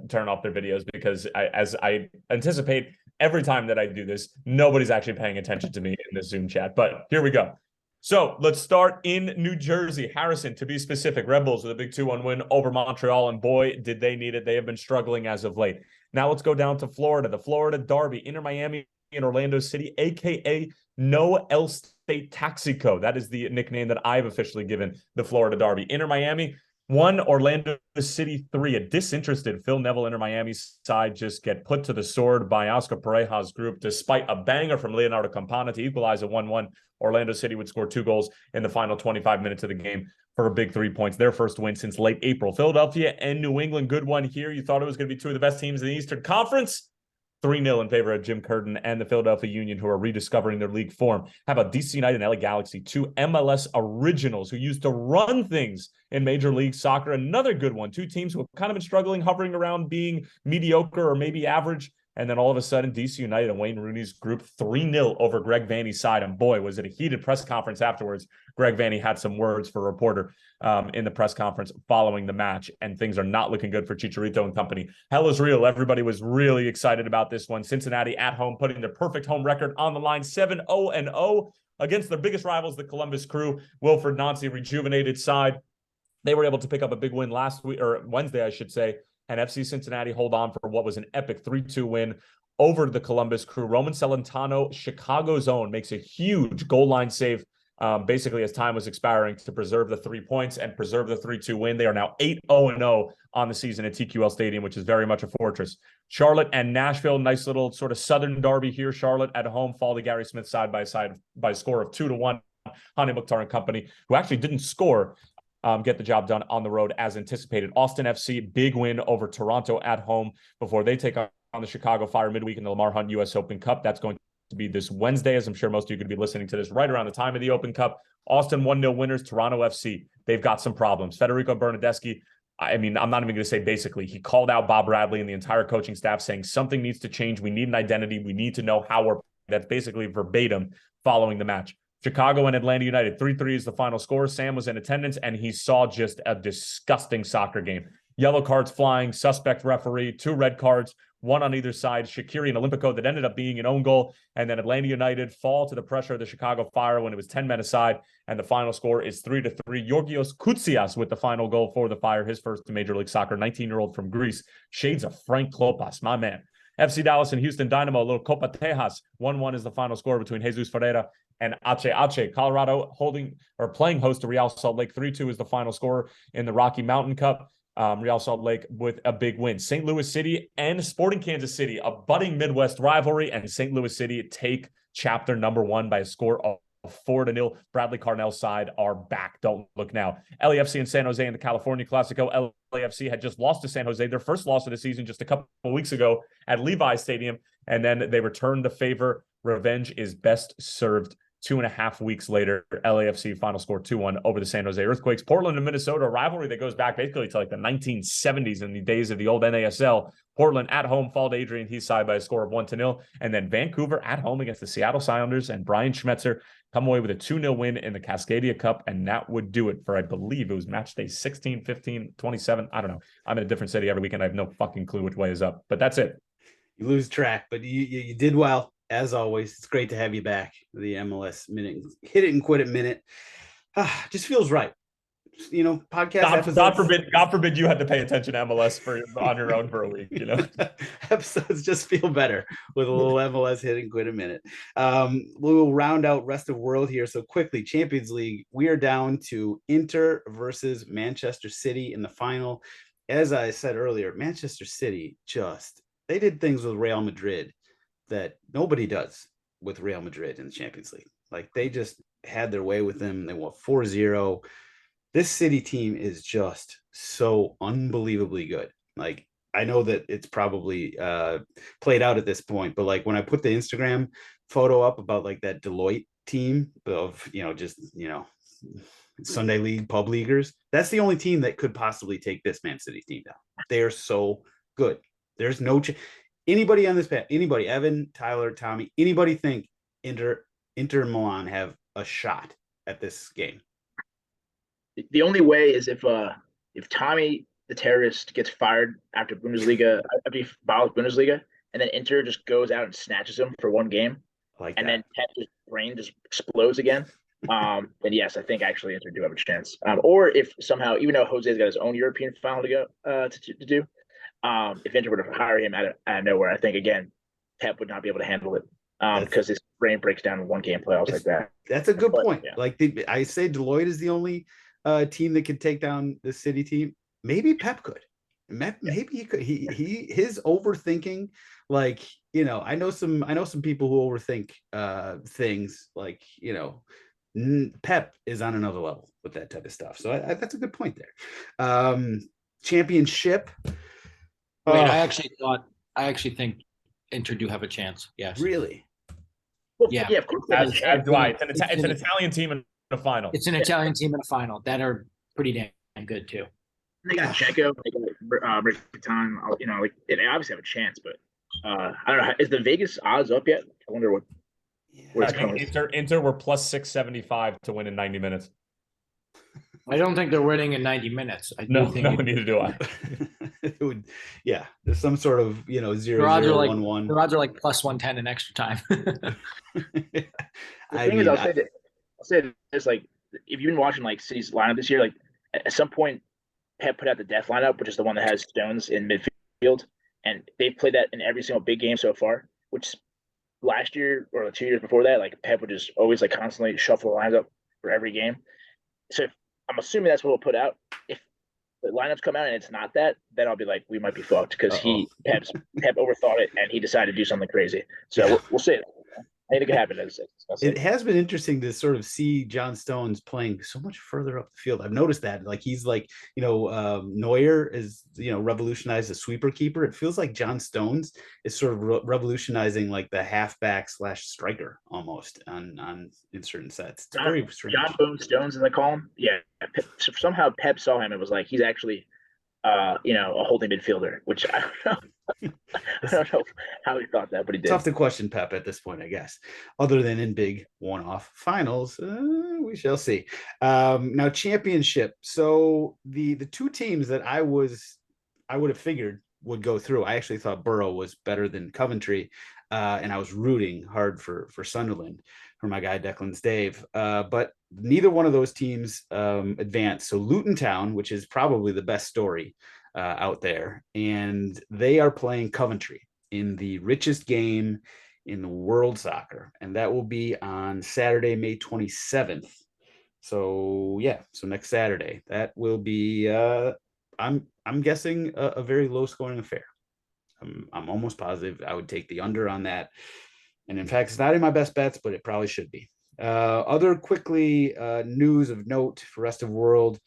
C: turn off their videos, because as I anticipate every time that I do this, nobody's actually paying attention to me in the Zoom chat. But here we go. So let's start in New Jersey. Harrison, to be specific, Red Bulls with a big 2-1 win over Montreal, and boy, did they need it. They have been struggling as of late. Now let's go down to Florida. The Florida Derby, Inter Miami in Orlando City, a.k.a. No El State Taxico. That is the nickname that I've officially given the Florida Derby. Inter Miami 1, Orlando City 3. A disinterested Phil Neville Inter Miami side just get put to the sword by Oscar Pareja's group, despite a banger from Leonardo Campana to equalize at 1-1. Orlando City would score 2 goals in the final 25 minutes of the game for a big 3 points. Their first win since late April. Philadelphia and New England, good one here. You thought it was going to be 2 of the best teams in the Eastern Conference. 3-0 in favor of Jim Curtin and the Philadelphia Union, who are rediscovering their league form. How about DC United and LA Galaxy, 2 MLS originals who used to run things in Major League Soccer? Another good one. 2 teams who have kind of been struggling, hovering around being mediocre or maybe average. And then all of a sudden, DC United and Wayne Rooney's group 3-0 over Greg Vanney's side. And boy, was it a heated press conference afterwards. Greg Vanney had some words for a reporter in the press conference following the match, and things are not looking good for Chicharito and company. Hell is real. Everybody was really excited about this one. Cincinnati at home, putting their perfect home record on the line, 7-0-0 against their biggest rivals, the Columbus Crew. Wilfred Nancy, rejuvenated side. They were able to pick up a big win last week, or Wednesday, I should say. And FC Cincinnati hold on for what was an epic 3-2 win over the Columbus Crew. Roman Celentano, Chicago's own, makes a huge goal line save basically as time was expiring to preserve the 3 points and preserve the 3-2 win. They are now 8-0-0 on the season at TQL Stadium, which is very much a fortress. Charlotte and Nashville, nice little sort of southern derby here. Charlotte at home fall to Gary Smith side by a score of 2-1. Hani Mukhtar and company, who actually didn't score, get the job done on the road as anticipated. Austin FC, big win over Toronto at home before they take on the Chicago Fire midweek in the Lamar Hunt U.S. Open Cup. That's going to be this Wednesday, as I'm sure most of you could be listening to this right around the time of the Open Cup. Austin 1-0 winners, Toronto FC. They've got some problems. Federico Bernardeschi, I mean, I'm not even going to say basically. He called out Bob Bradley and the entire coaching staff saying something needs to change. We need an identity. We need to know how we're. That's basically verbatim following the match. Chicago and Atlanta United, 3-3 is the final score. Sam was in attendance, and he saw just a disgusting soccer game. Yellow cards flying, suspect referee, 2 red cards, 1 on either side. Shaqiri and Olympico that ended up being an own goal. And then Atlanta United fall to the pressure of the Chicago Fire when it was 10 men aside. And the final score is 3-3. Georgios Koutsias with the final goal for the Fire, his first to Major League Soccer, 19-year-old from Greece. Shades of Frank Klopas, my man. FC Dallas and Houston Dynamo, a little Copa Tejas. 1-1 is the final score between Jesus Ferreira and Ache. Colorado playing host to Real Salt Lake. 3-2 is the final score in the Rocky Mountain Cup. Real Salt Lake with a big win. St. Louis City and Sporting Kansas City, a budding Midwest rivalry, and St. Louis City take chapter number 1 by a score of 4-0. Bradley Carnell's side are back. Don't look now. LAFC and San Jose in the California Classico. LAFC had just lost to San Jose, their first loss of the season just a couple of weeks ago at Levi Stadium, and then they returned the favor. Revenge is best served 2.5 weeks later, LAFC final score 2-1 over the San Jose Earthquakes. Portland and Minnesota, a rivalry that goes back basically to like the 1970s in the days of the old NASL. Portland at home followed Adrian Heath by a score of 1-0. And then Vancouver at home against the Seattle Sounders and Brian Schmetzer come away with a 2-0 win in the Cascadia Cup. And that would do it for, I believe it was match day 16, 15, 27. I don't know. I'm in a different city every weekend. I have no fucking clue which way is up, but that's it.
A: You lose track, but you did well. As always, it's great to have you back. The MLS minute, hit it and quit it minute, just feels right. You know, podcast episodes.
C: God forbid you had to pay attention to MLS on your own for a week. You know,
A: episodes just feel better with a little MLS hit and quit a minute. We'll round out rest of world here. So quickly, Champions League. We are down to Inter versus Manchester City in the final. As I said earlier, Manchester City they did things with Real Madrid that nobody does with Real Madrid in the Champions League. Like, they just had their way with them. They won 4-0. This City team is just so unbelievably good. Like, I know that it's probably played out at this point, but like when I put the Instagram photo up about like that Deloitte team of, Sunday League pub leaguers, that's the only team that could possibly take this Man City team down. They are so good. There's no anybody on this path, anybody, Evan, Tyler, Tommy, anybody think Inter Milan have a shot at this game?
D: The only way is if Tommy the terrorist gets fired after Bundesliga, Balogun Bundesliga, and then Inter just goes out and snatches him for one game, then Pep's brain just explodes again. Then yes, I think actually Inter do have a chance. Or if somehow, even though Jose's got his own European final to go to do, if Inter were to hire him out of nowhere, I think again Pep would not be able to handle it because his brain breaks down in one game playoffs like that.
A: That's a good point. Yeah. Like I say, Deloitte is the only team that could take down the City team. Maybe Pep could. Maybe he could. His overthinking, like, I know some people who overthink things, like, Pep is on another level with that type of stuff. So that's a good point there. Championship.
F: Wait, I actually think Inter do have a chance. Yes.
A: Really?
D: Well, yeah, of course.
C: As do I. It's an Italian team in the final.
F: It's an Italian team in the final that are pretty damn good too.
D: They got Checo, they got Bertan. They obviously have a chance, but I don't know. Is the Vegas odds up yet? I wonder what.
C: I think Inter were plus 675 to win in 90 minutes.
F: I don't think they're winning in 90 minutes.
C: Neither do I.
A: It would, yeah. There's some sort of 0-0-1-1.
F: The odds are like plus 110 in extra time.
D: I'll say this: like, if you've been watching like City's lineup this year, like at some point, Pep put out the death lineup, which is the one that has Stones in midfield, and they've played that in every single big game so far. Which last year or 2 years before that, like Pep would just always like constantly shuffle the lines up for every game. So I'm assuming that's what we'll put out. If the lineups come out and it's not that, then I'll be like, we might be fucked because Pep overthought it and he decided to do something crazy. So we'll see. I think it could happen.
A: It has been interesting to sort of see John Stones playing so much further up the field. I've noticed that, like, he's like, Neuer is, revolutionized the sweeper keeper. It feels like John Stones is sort of revolutionizing like the halfback / striker almost on in certain sets. It's very strange.
D: John Boone Stones, as they call him. Yeah. Somehow Pep saw him and was like, he's actually, a holding midfielder, which I don't know. I don't know how he thought that, but he did.
A: Tough to question Pep at this point, I guess. Other than in big one-off finals, we shall see. Now, championship. So the two teams that I would have figured would go through. I actually thought Borough was better than Coventry, and I was rooting hard for Sunderland, for my guy Declan's Dave. But neither one of those teams advanced. So Luton Town, which is probably the best story out there, and they are playing Coventry in the richest game in the world soccer, and that will be on Saturday, May 27th. So next Saturday. That will be I'm guessing a very low scoring affair. I'm almost positive I would take the under on that, and in fact it's not in my best bets, but it probably should be. Other quickly news of note for rest of world: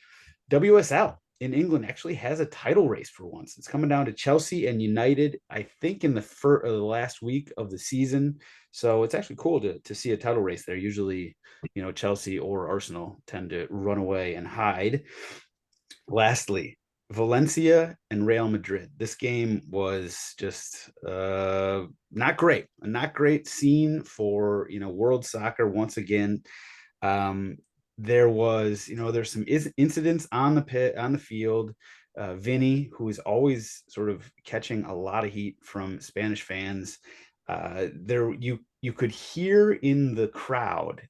A: WSL in England actually has a title race for once. It's coming down to Chelsea and United, I think, in the last week of the season. So it's actually cool to see a title race there. Usually, Chelsea or Arsenal tend to run away and hide. Lastly, Valencia and Real Madrid. This game was just not great. A not great scene for world soccer once again. There was, there's some incidents on the field. Vinny, who is always sort of catching a lot of heat from Spanish fans. You could hear in the crowd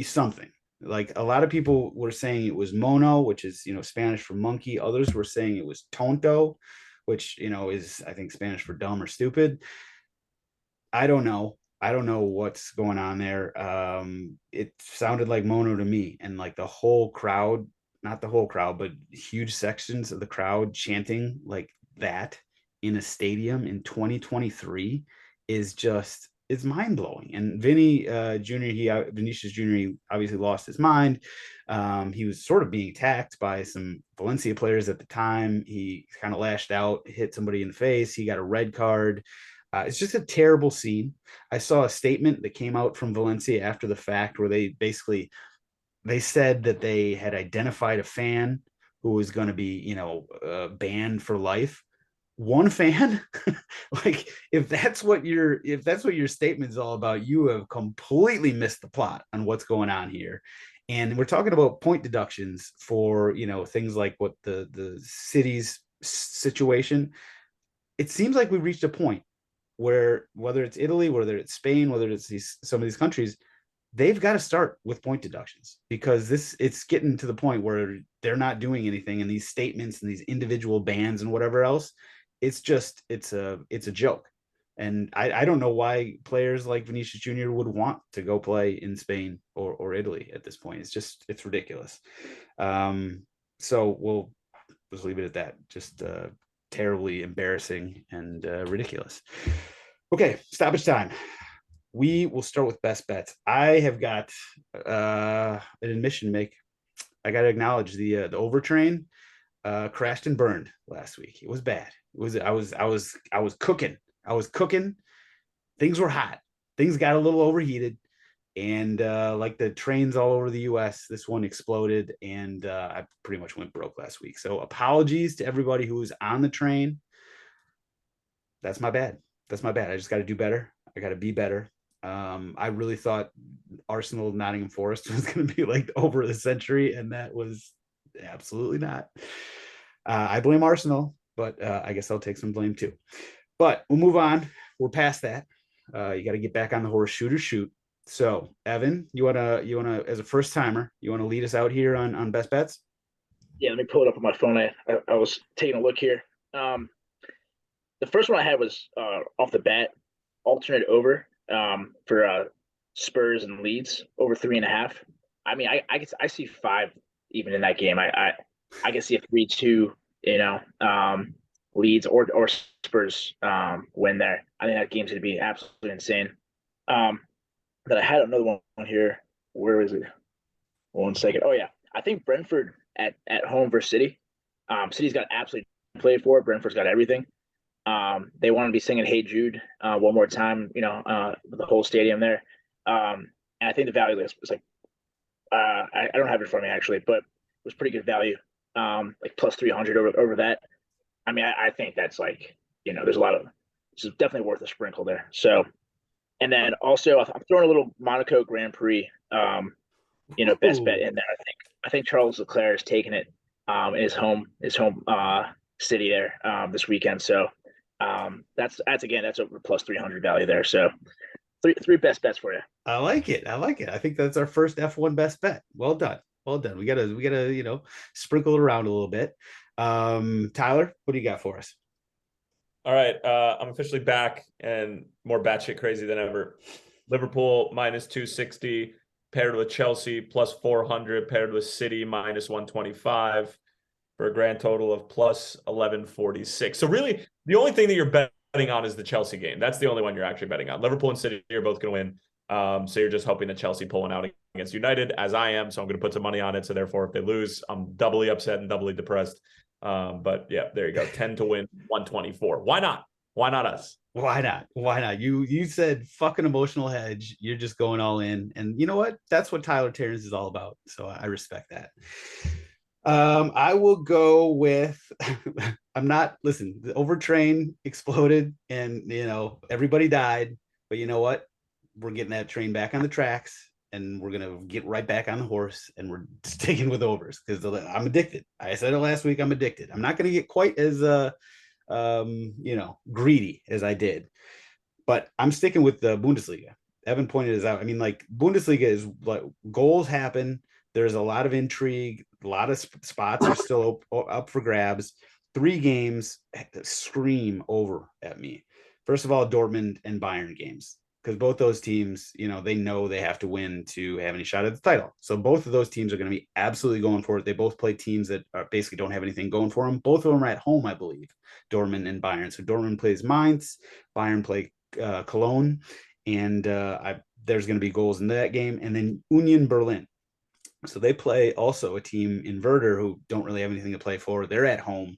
A: something. Like, a lot of people were saying it was mono, which is Spanish for monkey. Others were saying it was tonto, which is, I think, Spanish for dumb or stupid. I don't know what's going on there. It sounded like mono to me, and like the whole crowd, not the whole crowd, but huge sections of the crowd chanting like that in a stadium in 2023 is just, it's mind blowing. And Vinny Vinicius Jr., he obviously lost his mind. He was sort of being attacked by some Valencia players at the time. He kind of lashed out, hit somebody in the face. He got a red card. It's just a terrible scene. I saw a statement that came out from Valencia after the fact where they said that they had identified a fan who was going to be, banned for life. One fan. Like, if that's what your statement is all about, you have completely missed the plot on what's going on here. And we're talking about point deductions for things like what the city's situation. It seems like we've reached a point where, whether it's Italy, whether it's Spain, whether it's some of these countries, they've got to start with point deductions, because it's getting to the point where they're not doing anything, and these statements and these individual bans and whatever else, it's a joke. And I don't know why players like Vinicius Jr. would want to go play in Spain or Italy at this point. It's ridiculous. So we'll just leave it at that. Just terribly embarrassing and ridiculous. Okay, stoppage time. We will start with best bets. I have got an admission to make. I got to acknowledge the overtrain crashed and burned last week. It was bad. I was cooking. Things were hot. Things got a little overheated, and like the trains all over the US, this one exploded, and I pretty much went broke last week. So apologies to everybody who was on the train. That's my bad. I just got to do better. I got to be better. I really thought Arsenal Nottingham Forest was going to be like over the century, and that was absolutely not. I blame Arsenal, but I guess I'll take some blame too. But we'll move on. We're past that. You got to get back on the horse, shoot or shoot. So, Evan, you wanna as a first timer, you wanna lead us out here on best bets?
D: Yeah, let me pull it up on my phone. I was taking a look here. The first one I had was off the bat, alternate over for Spurs and Leeds over 3.5. I mean, I see 5 even in that game. I can see a 3-2, Leeds or Spurs win there. I think that game's gonna be absolutely insane. That I had another one here. Where is it? 1 second. Oh yeah, I think Brentford at home versus City. City's got absolutely played for. Brentford's got everything. They want to be singing "Hey Jude" one more time. The whole stadium there. And I think the value list was like, I don't have it in front of me actually, but it was pretty good value. Like plus 300 over that. I mean, I think that's like, there's a lot of. This is definitely worth a sprinkle there. So. And then also, I'm throwing a little Monaco Grand Prix, best bet in there. I think Charles Leclerc is taking it in his home city there this weekend. So that's a plus 300 value there. So three best bets for you.
A: I like it. I think that's our first F1 best bet. Well done. We gotta sprinkle it around a little bit. Tyler, what do you got for us?
C: All right, I'm officially back and more batshit crazy than ever. Liverpool minus 260, paired with Chelsea plus 400, paired with City minus 125, for a grand total of plus 1146. So really, the only thing that you're betting on is the Chelsea game. That's the only one you're actually betting on. Liverpool and City are both going to win. So you're just hoping that Chelsea pull one out against United, as I am. So I'm going to put some money on it. So therefore, if they lose, I'm doubly upset and doubly depressed. But yeah, there you go. 10 to win, 124. Why not? Why not us?
A: Why not? Why not? You said fucking emotional hedge. You're just going all in. And you know what? That's what Tyler Terrence is all about. So I respect that. I will go with I'm not listen, the overtrain exploded and everybody died. But you know what? We're getting that train back on the tracks and we're gonna get right back on the horse and we're sticking with overs because I'm addicted. I said it last week, I'm addicted. I'm not gonna get quite as greedy as I did. But I'm sticking with the Bundesliga. Evan pointed this out. I mean, like Bundesliga is like goals happen. There's a lot of intrigue. A lot of spots are still up for grabs. 3 games scream over at me. First of all, Dortmund and Bayern games, because both those teams, they know they have to win to have any shot at the title. So both of those teams are going to be absolutely going for it. They both play teams that basically don't have anything going for them. Both of them are at home, I believe, Dortmund and Bayern. So Dortmund plays Mainz, Bayern play Cologne, and there's going to be goals in that game. And then Union Berlin. So they play also a team in Werder who don't really have anything to play for. They're at home,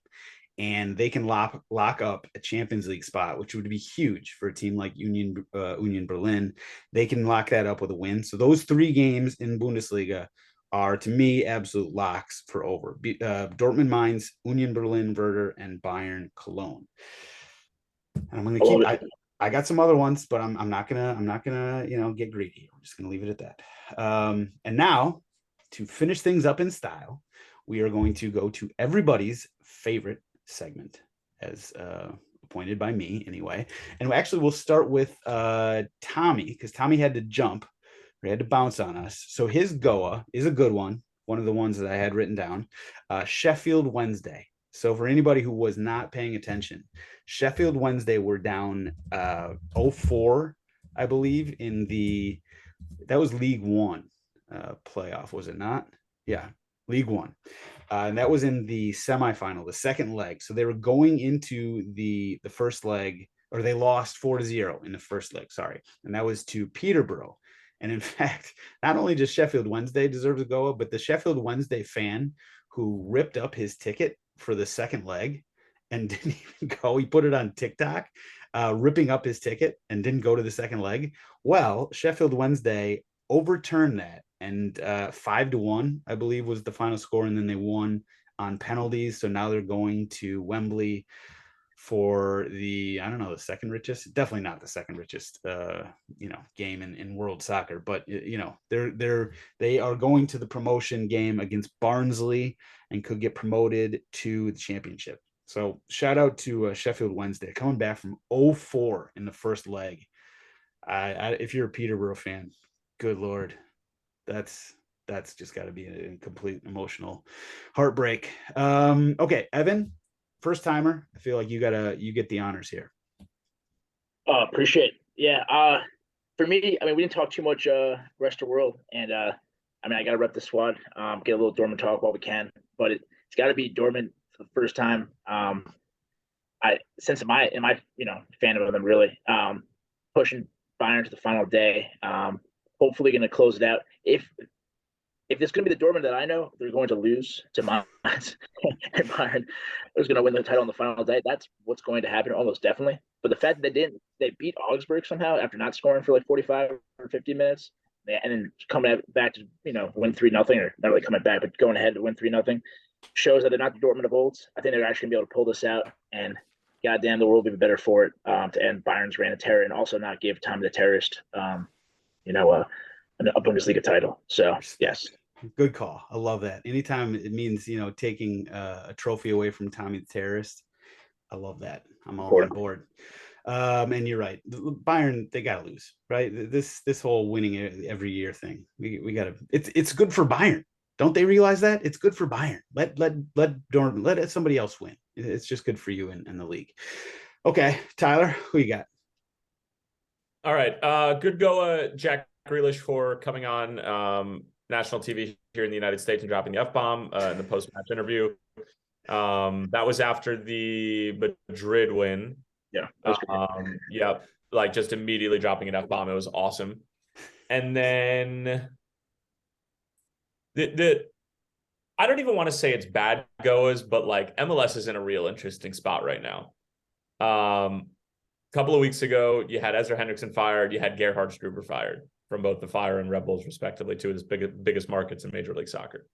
A: and they can lock up a Champions League spot, which would be huge for a team like Union Berlin. They can lock that up with a win. So those 3 games in Bundesliga are, to me, absolute locks for over. Dortmund, Mainz, Union Berlin, Werder, and Bayern Cologne. And I'm going to keep. I got some other ones, but I'm not gonna get greedy. I'm just gonna leave it at that. And now, to finish things up in style, we are going to go to everybody's favorite segment, as appointed by me anyway. And actually, we'll start with Tommy, because Tommy had to jump, or had to bounce on us. So his Goa is a good one of the ones that I had written down. Sheffield Wednesday. So for anybody who was not paying attention, Sheffield Wednesday were down 0-4, I believe, that was League One playoff, was it not? Yeah, League One. And that was in the semifinal, the second leg. So they were going into the first leg, or they lost 4-0 in the first leg, sorry. And that was to Peterborough. And in fact, not only does Sheffield Wednesday deserve to go, but the Sheffield Wednesday fan who ripped up his ticket for the second leg and didn't even go, he put it on TikTok, ripping up his ticket and didn't go to the second leg. Well, Sheffield Wednesday overturned that, and 5-1, I believe, was the final score, and then they won on penalties. So now they're going to Wembley for the second richest, definitely not the second richest game in world soccer, but they are going to the promotion game against Barnsley and could get promoted to the championship. So shout out to Sheffield Wednesday coming back from 0-4 in the first leg. If you're a Peterborough fan, good Lord, that's just got to be a complete emotional heartbreak. Okay, Evan, first timer. I feel like you get the honors here.
D: Appreciate it. Yeah. For me, we didn't talk too much rest of the world, and I got to rep the squad. Get a little Dortmund talk while we can, but it's got to be Dortmund for the first time. Since my fan of them really, pushing Bayern to the final day. Hopefully going to close it out. If this is going to be the Dortmund that I know, they're going to lose to Mainz and Bayern is going to win the title on the final day. That's what's going to happen, almost definitely. But the fact that they beat Augsburg somehow after not scoring for like 45 or 50 minutes, and then coming back to win 3-0, or not really coming back, but going ahead to win 3-0, shows that they're not the Dortmund of old. I think they're actually going to be able to pull this out, and goddamn, the world will be better for it to end Bayern's reign of terror and also not give Tommy the Terrorist, a Bundesliga title. So yes.
A: Good call. I love that. Anytime it means, taking a trophy away from Tommy the Terrorist, I love that. I'm all on board. And you're right. Bayern, they got to lose, right? This whole winning every year thing. We got to. It's good for Bayern. Don't they realize that? It's good for Bayern. Let somebody else win. It's just good for you in the league. Okay, Tyler, who you got?
C: All right. Good go, Jack Grealish, for coming on national TV here in the United States and dropping the F-bomb in the post-match interview. That was after the Madrid win.
D: Yeah.
C: Just immediately dropping an F-bomb. It was awesome. And then the I don't even want to say it's bad goers, but like MLS is in a real interesting spot right now. A couple of weeks ago, you had Ezra Hendrickson fired, you had Gerhard Struber fired from both the Fire and Red Bulls, respectively, two of his biggest markets in Major League Soccer.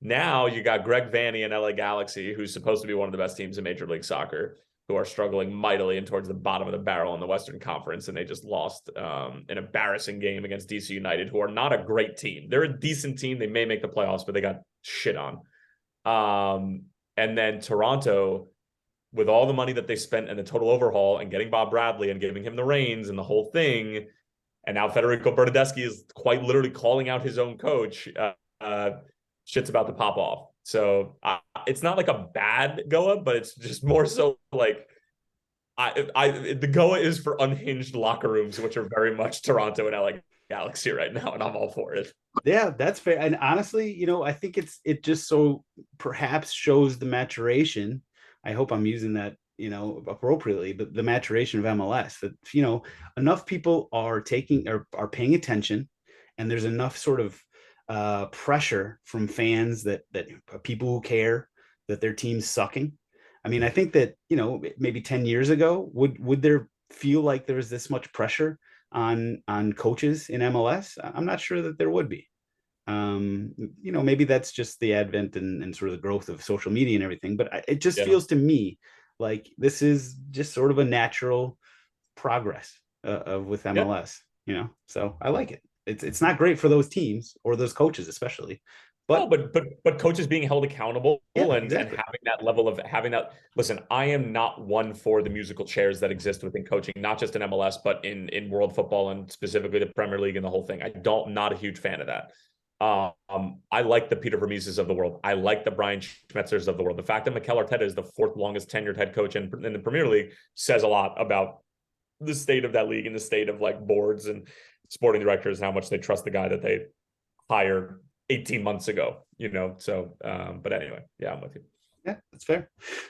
C: Now you got Greg Vanney and LA Galaxy, who's supposed to be one of the best teams in Major League Soccer, who are struggling mightily and towards the bottom of the barrel in the Western Conference, and they just lost an embarrassing game against DC United, who are not a great team. They're a decent team. They may make the playoffs, but they got shit on. And then Toronto, with all the money that they spent and the total overhaul and getting Bob Bradley and giving him the reins and the whole thing, and now Federico Bernardeschi is quite literally calling out his own coach, shit's about to pop off. So it's not like a bad Goa, but it's just more so like the Goa is for unhinged locker rooms, which are very much Toronto and LA Galaxy right now, and I'm all for it.
A: Yeah, that's fair. And honestly, I think it just so perhaps shows the maturation. I hope I'm using that, appropriately, but the maturation of MLS, that, enough people are paying attention, and there's enough sort of pressure from fans that people who care that their team's sucking. I mean, I think that, maybe 10 years ago, would there feel like there was this much pressure on coaches in MLS? I'm not sure that there would be. Maybe that's just the advent and sort of the growth of social media and everything, but it just feels to me like this is just sort of a natural progress with MLS, so I like it. It's not great for those teams or those coaches especially, but
C: but coaches being held accountable and
A: exactly.
C: having that level of having that. Listen, I am not one for the musical chairs that exist within coaching, not just in MLS, but in world football and specifically the Premier League and the whole thing. Not a huge fan of that. I like the Peter Vermeeses of the world. I like the Brian Schmetzers of the world. The fact that Mikel Arteta is the fourth longest tenured head coach in the Premier League says a lot about the state of that league and the state of like boards and sporting directors and how much they trust the guy that they hired 18 months ago, so but anyway, yeah, I'm with you.
A: Yeah, that's fair.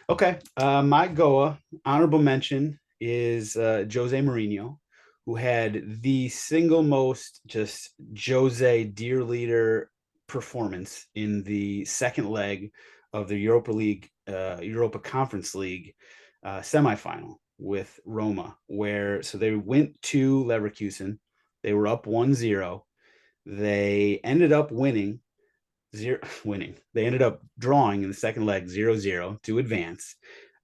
A: Okay. My Goa honorable mention is Jose Mourinho, who had the single most just Jose dear leader performance in the second leg of the Europa Conference League semifinal with Roma, so they went to Leverkusen. They were up 1-0. They ended up winning. They ended up drawing in the second leg 0-0 to advance.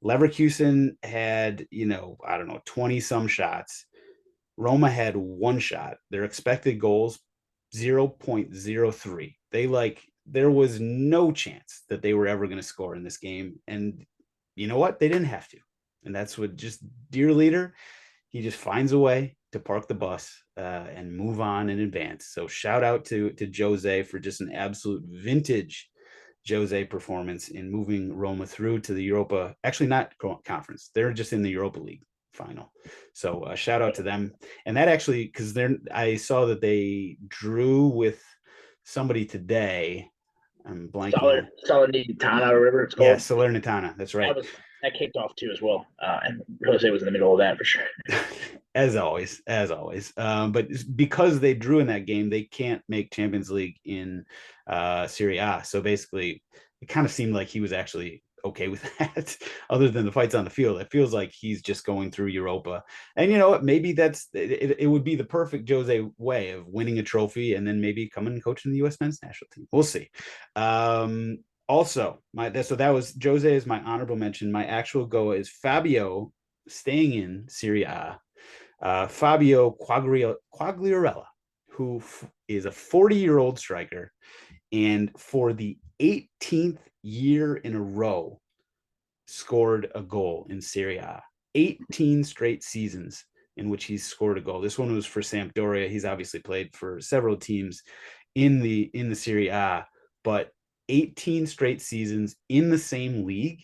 A: Leverkusen had, I don't know, 20 some shots. Roma had one shot. Their expected goals 0.03. There was no chance that they were ever going to score in this game. And you know what? They didn't have to. And that's what just dear leader, he just finds a way to park the bus and move on and advance. So shout out to Jose for just an absolute vintage Jose performance in moving Roma through to the Europa, actually not conference. They're just in the Europa League final. So shout out to them. And that actually, because I saw that they drew with somebody today. I'm blanking.
D: Salernitana or whatever it's called.
A: Yeah, Salernitana. That's right.
D: That kicked off too as well. And Jose was in the middle of that for sure.
A: as always. But because they drew in that game, they can't make Champions League in Serie A. So basically, it kind of seemed like he was actually okay with that. Other than the fights on the field, it feels like he's just going through Europa. And you know what? Maybe it would be the perfect Jose way of winning a trophy and then maybe coming and coaching the U.S. men's national team. We'll see. Also, that was Jose is my honorable mention. My actual go is Fabio, staying in Serie A. Fabio Quagliarella, who is a 40-year-old striker, and for the 18th year in a row, scored a goal in Serie A. 18 straight seasons in which he's scored a goal. This one was for Sampdoria. He's obviously played for several teams in the Serie A, but 18 straight seasons in the same league.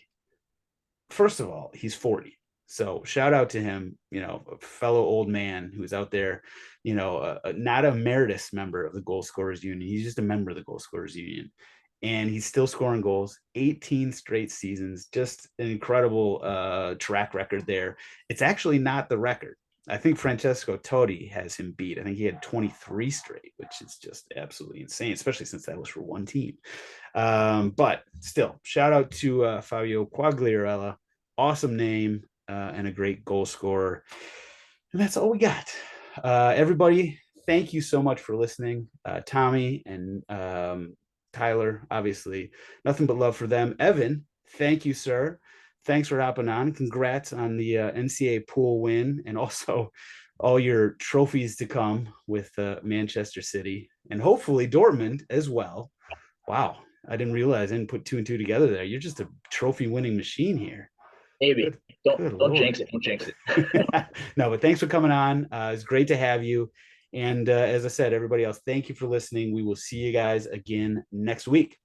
A: First of all, he's 40. So shout out to him, a fellow old man who's out there, not a emeritus member of the Goal Scorers Union. He's just a member of the Goal Scorers Union. And he's still scoring goals, 18 straight seasons, just an incredible track record there. It's actually not the record. I think Francesco Totti has him beat. I think he had 23 straight, which is just absolutely insane, especially since that was for one team. But still, shout out to Fabio Quagliarella. Awesome name and a great goal scorer. And that's all we got. Everybody, thank you so much for listening. Tommy and Tyler, obviously, nothing but love for them. Evan, thank you, sir. Thanks for hopping on. Congrats on the NCAA pool win and also all your trophies to come with Manchester City and hopefully Dortmund as well. Wow. I didn't realize I didn't put 2 and 2 together there. You're just a trophy winning machine here.
D: Maybe. Don't jinx it. Don't jinx it.
A: No, but thanks for coming on. It's great to have you. And as I said, everybody else, thank you for listening. We will see you guys again next week.